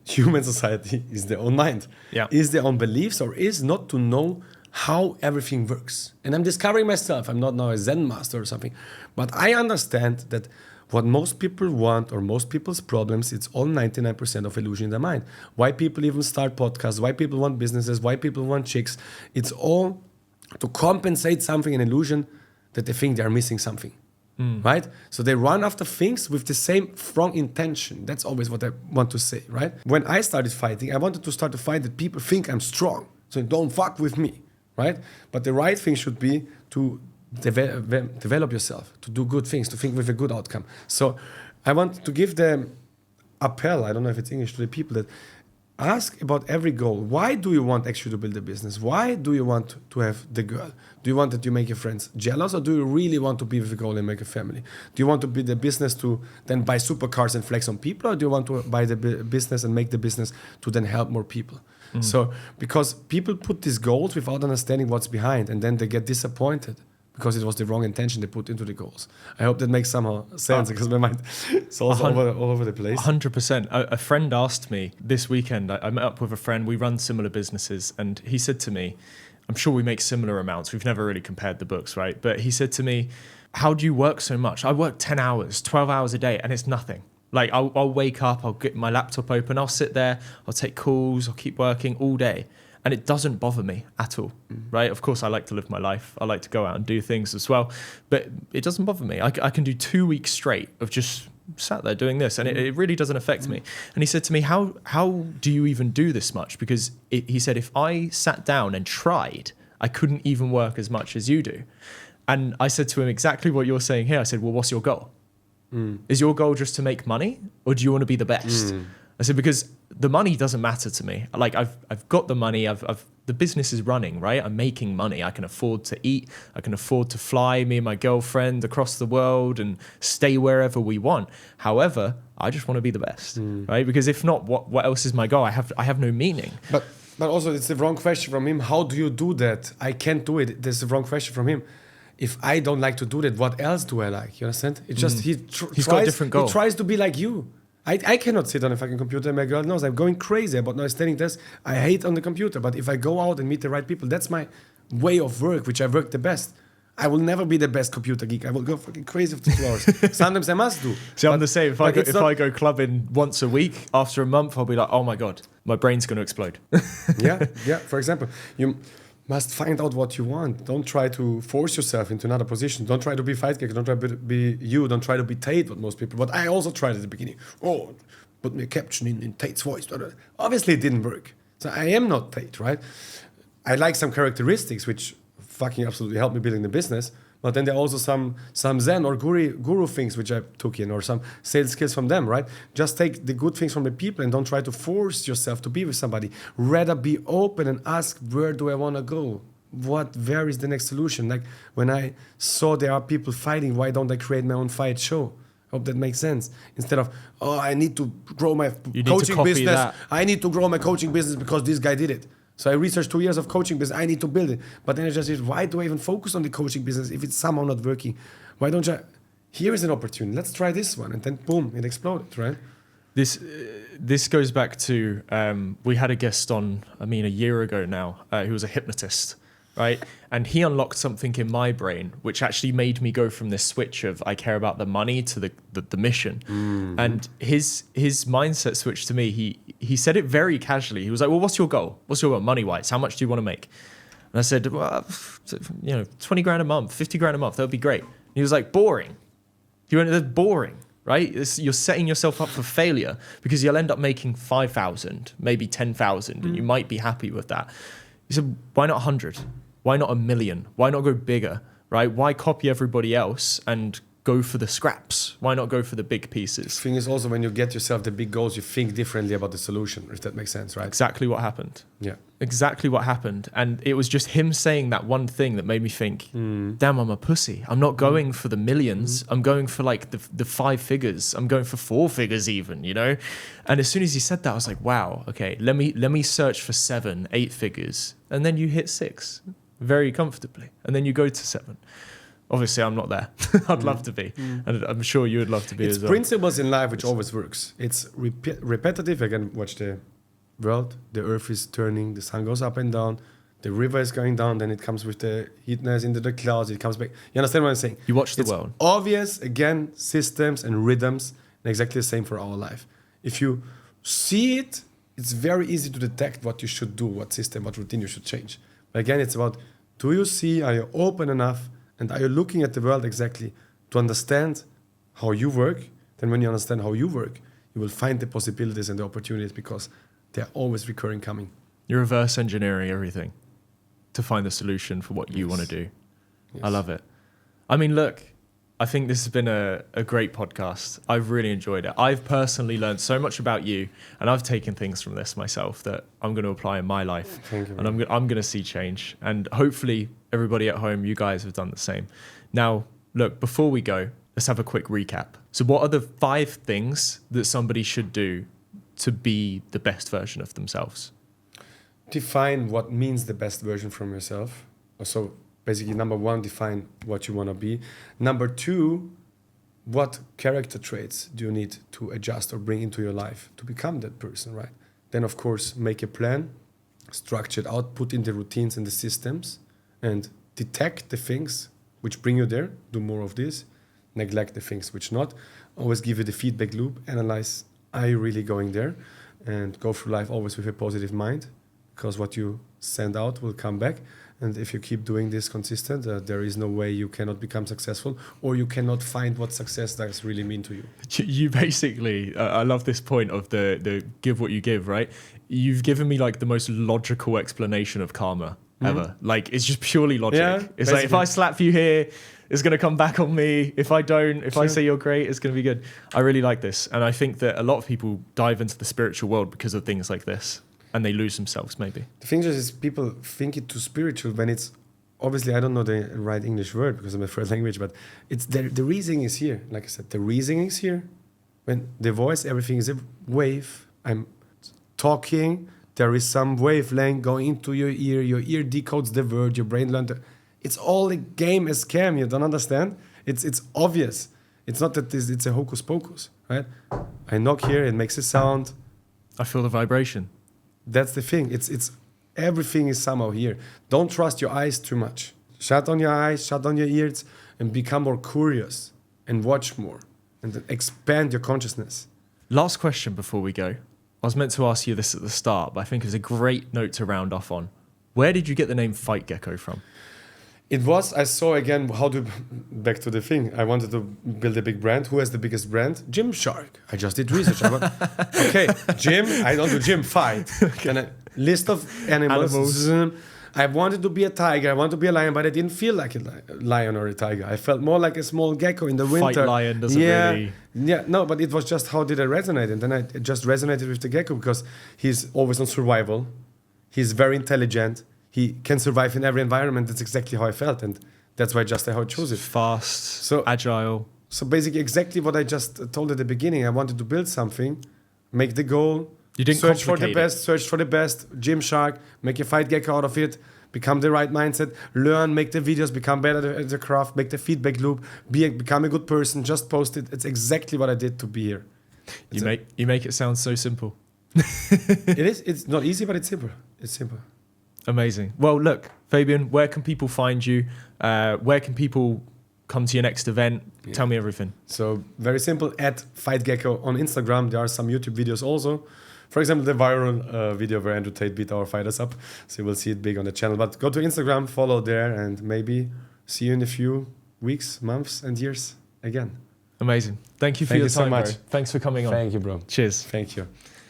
human society is their own mind, is their own beliefs, or is not to know how everything works. And I'm discovering myself. I'm not now a Zen master or something, but I understand that what most people want, or most people's problems, it's all 99% of illusion in their mind. Why people even start podcasts, why people want businesses, why people want chicks. It's all to compensate something, an illusion that they think they are missing something. right? So they run after things with the same wrong intention. That's always what I want to say, right? When I started fighting, I wanted to start a fight that people think I'm strong, so don't fuck with me, right? But the right thing should be to develop yourself, to do good things, to think with a good outcome. So I want to give the appel, I don't know if it's English, to the people that ask about every goal. Why do you want actually to build a business? Why do you want to have the girl? Do you want that you make your friends jealous, or do you really want to be with a goal and make a family? Do you want to build a business to then buy supercars and flex on people, or do you want to buy the business and make the business to then help more people? So because people put these goals without understanding what's behind, and then they get disappointed because it was the wrong intention they put into the goals. I hope that makes somehow sense, because my mind is also all over the place. 100%. A friend asked me this weekend, I met up with a friend, we run similar businesses, and he said to me, I'm sure we make similar amounts, we've never really compared the books, right? But he said to me, how do you work so much? I work 10 hours, 12 hours a day, and it's nothing. Like I'll wake up, I'll get my laptop open, I'll sit there, I'll take calls, I'll keep working all day. And it doesn't bother me at all, right? Of course, I like to live my life. I like to go out and do things as well. But it doesn't bother me. I can do 2 weeks straight of just sat there doing this, and it really doesn't affect me. And he said to me, how do you even do this much? Because he said, if I sat down and tried, I couldn't even work as much as you do. And I said to him exactly what you're saying here. I said, well, what's your goal? Is your goal just to make money, or do you want to be the best? I said, because the money doesn't matter to me. Like I've got the money, the business is running, right? I'm making money. I can afford to eat. I can afford to fly me and my girlfriend across the world and stay wherever we want. However, I just want to be the best, right? Because if not, what else is my goal? I have no meaning. But also it's the wrong question from him. How do you do that? I can't do it. There's the wrong question from him. If I don't like to do that, what else do I like? You understand? It's just he's got a different goal. He tries to be like you. I cannot sit on a fucking computer, and my girl knows I'm going crazy about not standing this. I hate on the computer, but if I go out and meet the right people, that's my way of work, which I work the best. I will never be the best computer geek. I will go fucking crazy for 2 hours. Sometimes I must do. See, I'm the same. If I go clubbing once a week, after a month, I'll be like, oh my God, my brain's going to explode. yeah. For example, you must find out what you want. Don't try to force yourself into another position. Don't try to be Fight Gecko. Don't try to be you. Don't try to be Tate, what most people. But I also tried at the beginning. Oh, put me a caption in Tate's voice. Obviously, it didn't work. So I am not Tate, right? I like some characteristics which fucking absolutely helped me building the business. But then there are also some Zen or guru things which I took in, or some sales skills from them, right? Just take the good things from the people and don't try to force yourself to be with somebody. Rather be open and ask, where do I want to go? Where is the next solution? Like when I saw there are people fighting, why don't I create my own fight show? Hope that makes sense. Instead of, I need to grow my coaching business. That. I need to grow my coaching business because this guy did it. So I researched 2 years of coaching business. I need to build it. But then I just said, why do I even focus on the coaching business if it's somehow not working? Why don't you? Here is an opportunity. Let's try this one. And then boom, it exploded, right? This goes back to, we had a guest on, a year ago now, who was a hypnotist, right? And he unlocked something in my brain, which actually made me go from this switch of I care about the money to the mission. And his mindset switched to me. He said it very casually. He was like, well, what's your goal? What's your goal money-wise? How much do you want to make? And I said, well, 20 grand a month, 50 grand a month, that would be great. And he was like, boring. He went, that's boring, right? You're setting yourself up for failure because you'll end up making 5,000, maybe 10,000, and you might be happy with that. He said, why not 100? Why not 1 million? Why not go bigger, right? Why copy everybody else and go for the scraps? Why not go for the big pieces? The thing is also when you get yourself the big goals, you think differently about the solution, if that makes sense, right? Exactly what happened. Yeah. Exactly what happened. And it was just him saying that one thing that made me think, damn, I'm a pussy. I'm not going for the millions. I'm going for like the 5 figures. I'm going for 4 figures even, And as soon as he said that, I was like, wow, okay, let me search for 7, 8 figures. And then you hit 6 very comfortably. And then you go to 7. Obviously, I'm not there. I'd love to be. And I'm sure you would love to be as well. It's principles in life which always works. It's repetitive. Again, watch the world. The earth is turning. The sun goes up and down. The river is going down. Then it comes with the heatness into the clouds. It comes back. You understand what I'm saying? You watch the world. Obvious, again, systems and rhythms. And exactly the same for our life. If you see it, it's very easy to detect what you should do, what system, what routine you should change. But again, it's about, do you see, are you open enough? And are you looking at the world exactly to understand how you work. Then when you understand how you work, you will find the possibilities and the opportunities because they're always recurring coming. You're reverse engineering everything to find the solution for what you want to do. Yes. I love it. I mean, look, I think this has been a great podcast. I've really enjoyed it. I've personally learned so much about you, and I've taken things from this myself that I'm going to apply in my life. Thank you. And I'm going to see change. And hopefully everybody at home, you guys have done the same. Now, look, before we go, let's have a quick recap. So what are the 5 things that somebody should do to be the best version of themselves? Define what means the best version from yourself. So basically, number 1, define what you want to be. Number 2, what character traits do you need to adjust or bring into your life to become that person, right? Then, of course, make a plan, structure it out, put in the routines and the systems, and detect the things which bring you there, do more of this, neglect the things which not. Always give you the feedback loop, analyze, are you really going there? And go through life always with a positive mind, because what you send out will come back. And if you keep doing this consistent, there is no way you cannot become successful, or you cannot find what success does really mean to you. You basically, I love this point of the give what you give, right? You've given me like the most logical explanation of karma ever. Like, it's just purely logic. Yeah, it's basically. like, if I slap you here, it's going to come back on me. If I don't, if I say you're great, it's going to be good. I really like this. And I think that a lot of people dive into the spiritual world because of things like this. And they lose themselves, maybe. The thing is people think it too spiritual when it's, obviously I don't know the right English word because I'm a third language, but it's the reasoning is here. Like I said, the reasoning is here. When the voice, everything is a wave. I'm talking, there is some wavelength going into your ear decodes the word, your brain learns. It's all a game, a scam, you don't understand? It's obvious. It's not that it's a hocus pocus, right? I knock here, it makes a sound. I feel the vibration. That's the thing. It's everything is somehow here. Don't trust your eyes too much. Shut down your eyes, shut down your ears, and become more curious and watch more and then expand your consciousnness. Last question before we go. I was meant to ask you this at the start, but I think it's a great note to round off on. Where did you get the name Fight Gecko from? It was, I saw again, back to the thing. I wanted to build a big brand. Who has the biggest brand? Gymshark. I just did research. Okay, gym, I don't do gym, fight. Okay. And a list of animals. I wanted to be a tiger, I wanted to be a lion, but I didn't feel like a lion or a tiger. I felt more like a small gecko in the winter. Fight lion doesn't really... Yeah, no, but it was just how did I resonate? And then I just resonated with the gecko because he's always on survival. He's very intelligent. He can survive in every environment. That's exactly how I felt. And that's why how I chose it. Fast, agile. So basically exactly what I just told at the beginning. I wanted to build something, make the goal, you didn't search for the best, Gymshark, make a Fight Gecko out of it, become the right mindset, learn, make the videos, become better at the craft, make the feedback loop, become a good person, just post it. It's exactly what I did to be here. You make it sound so simple. It is. It's not easy, but it's simple. It's simple. Amazing. Well, look, Fabian, where can people find you? Where can people come to your next event? Yeah. Tell me everything. So very simple, at FightGecko on Instagram. There are some YouTube videos also. For example, the viral video where Andrew Tate beat our fighters up. So you will see it big on the channel. But go to Instagram, follow there, and maybe see you in a few weeks, months, and years again. Amazing. Thank you for your time, so much. bro. Thanks for coming on. Thank you, bro. Cheers. Thank you.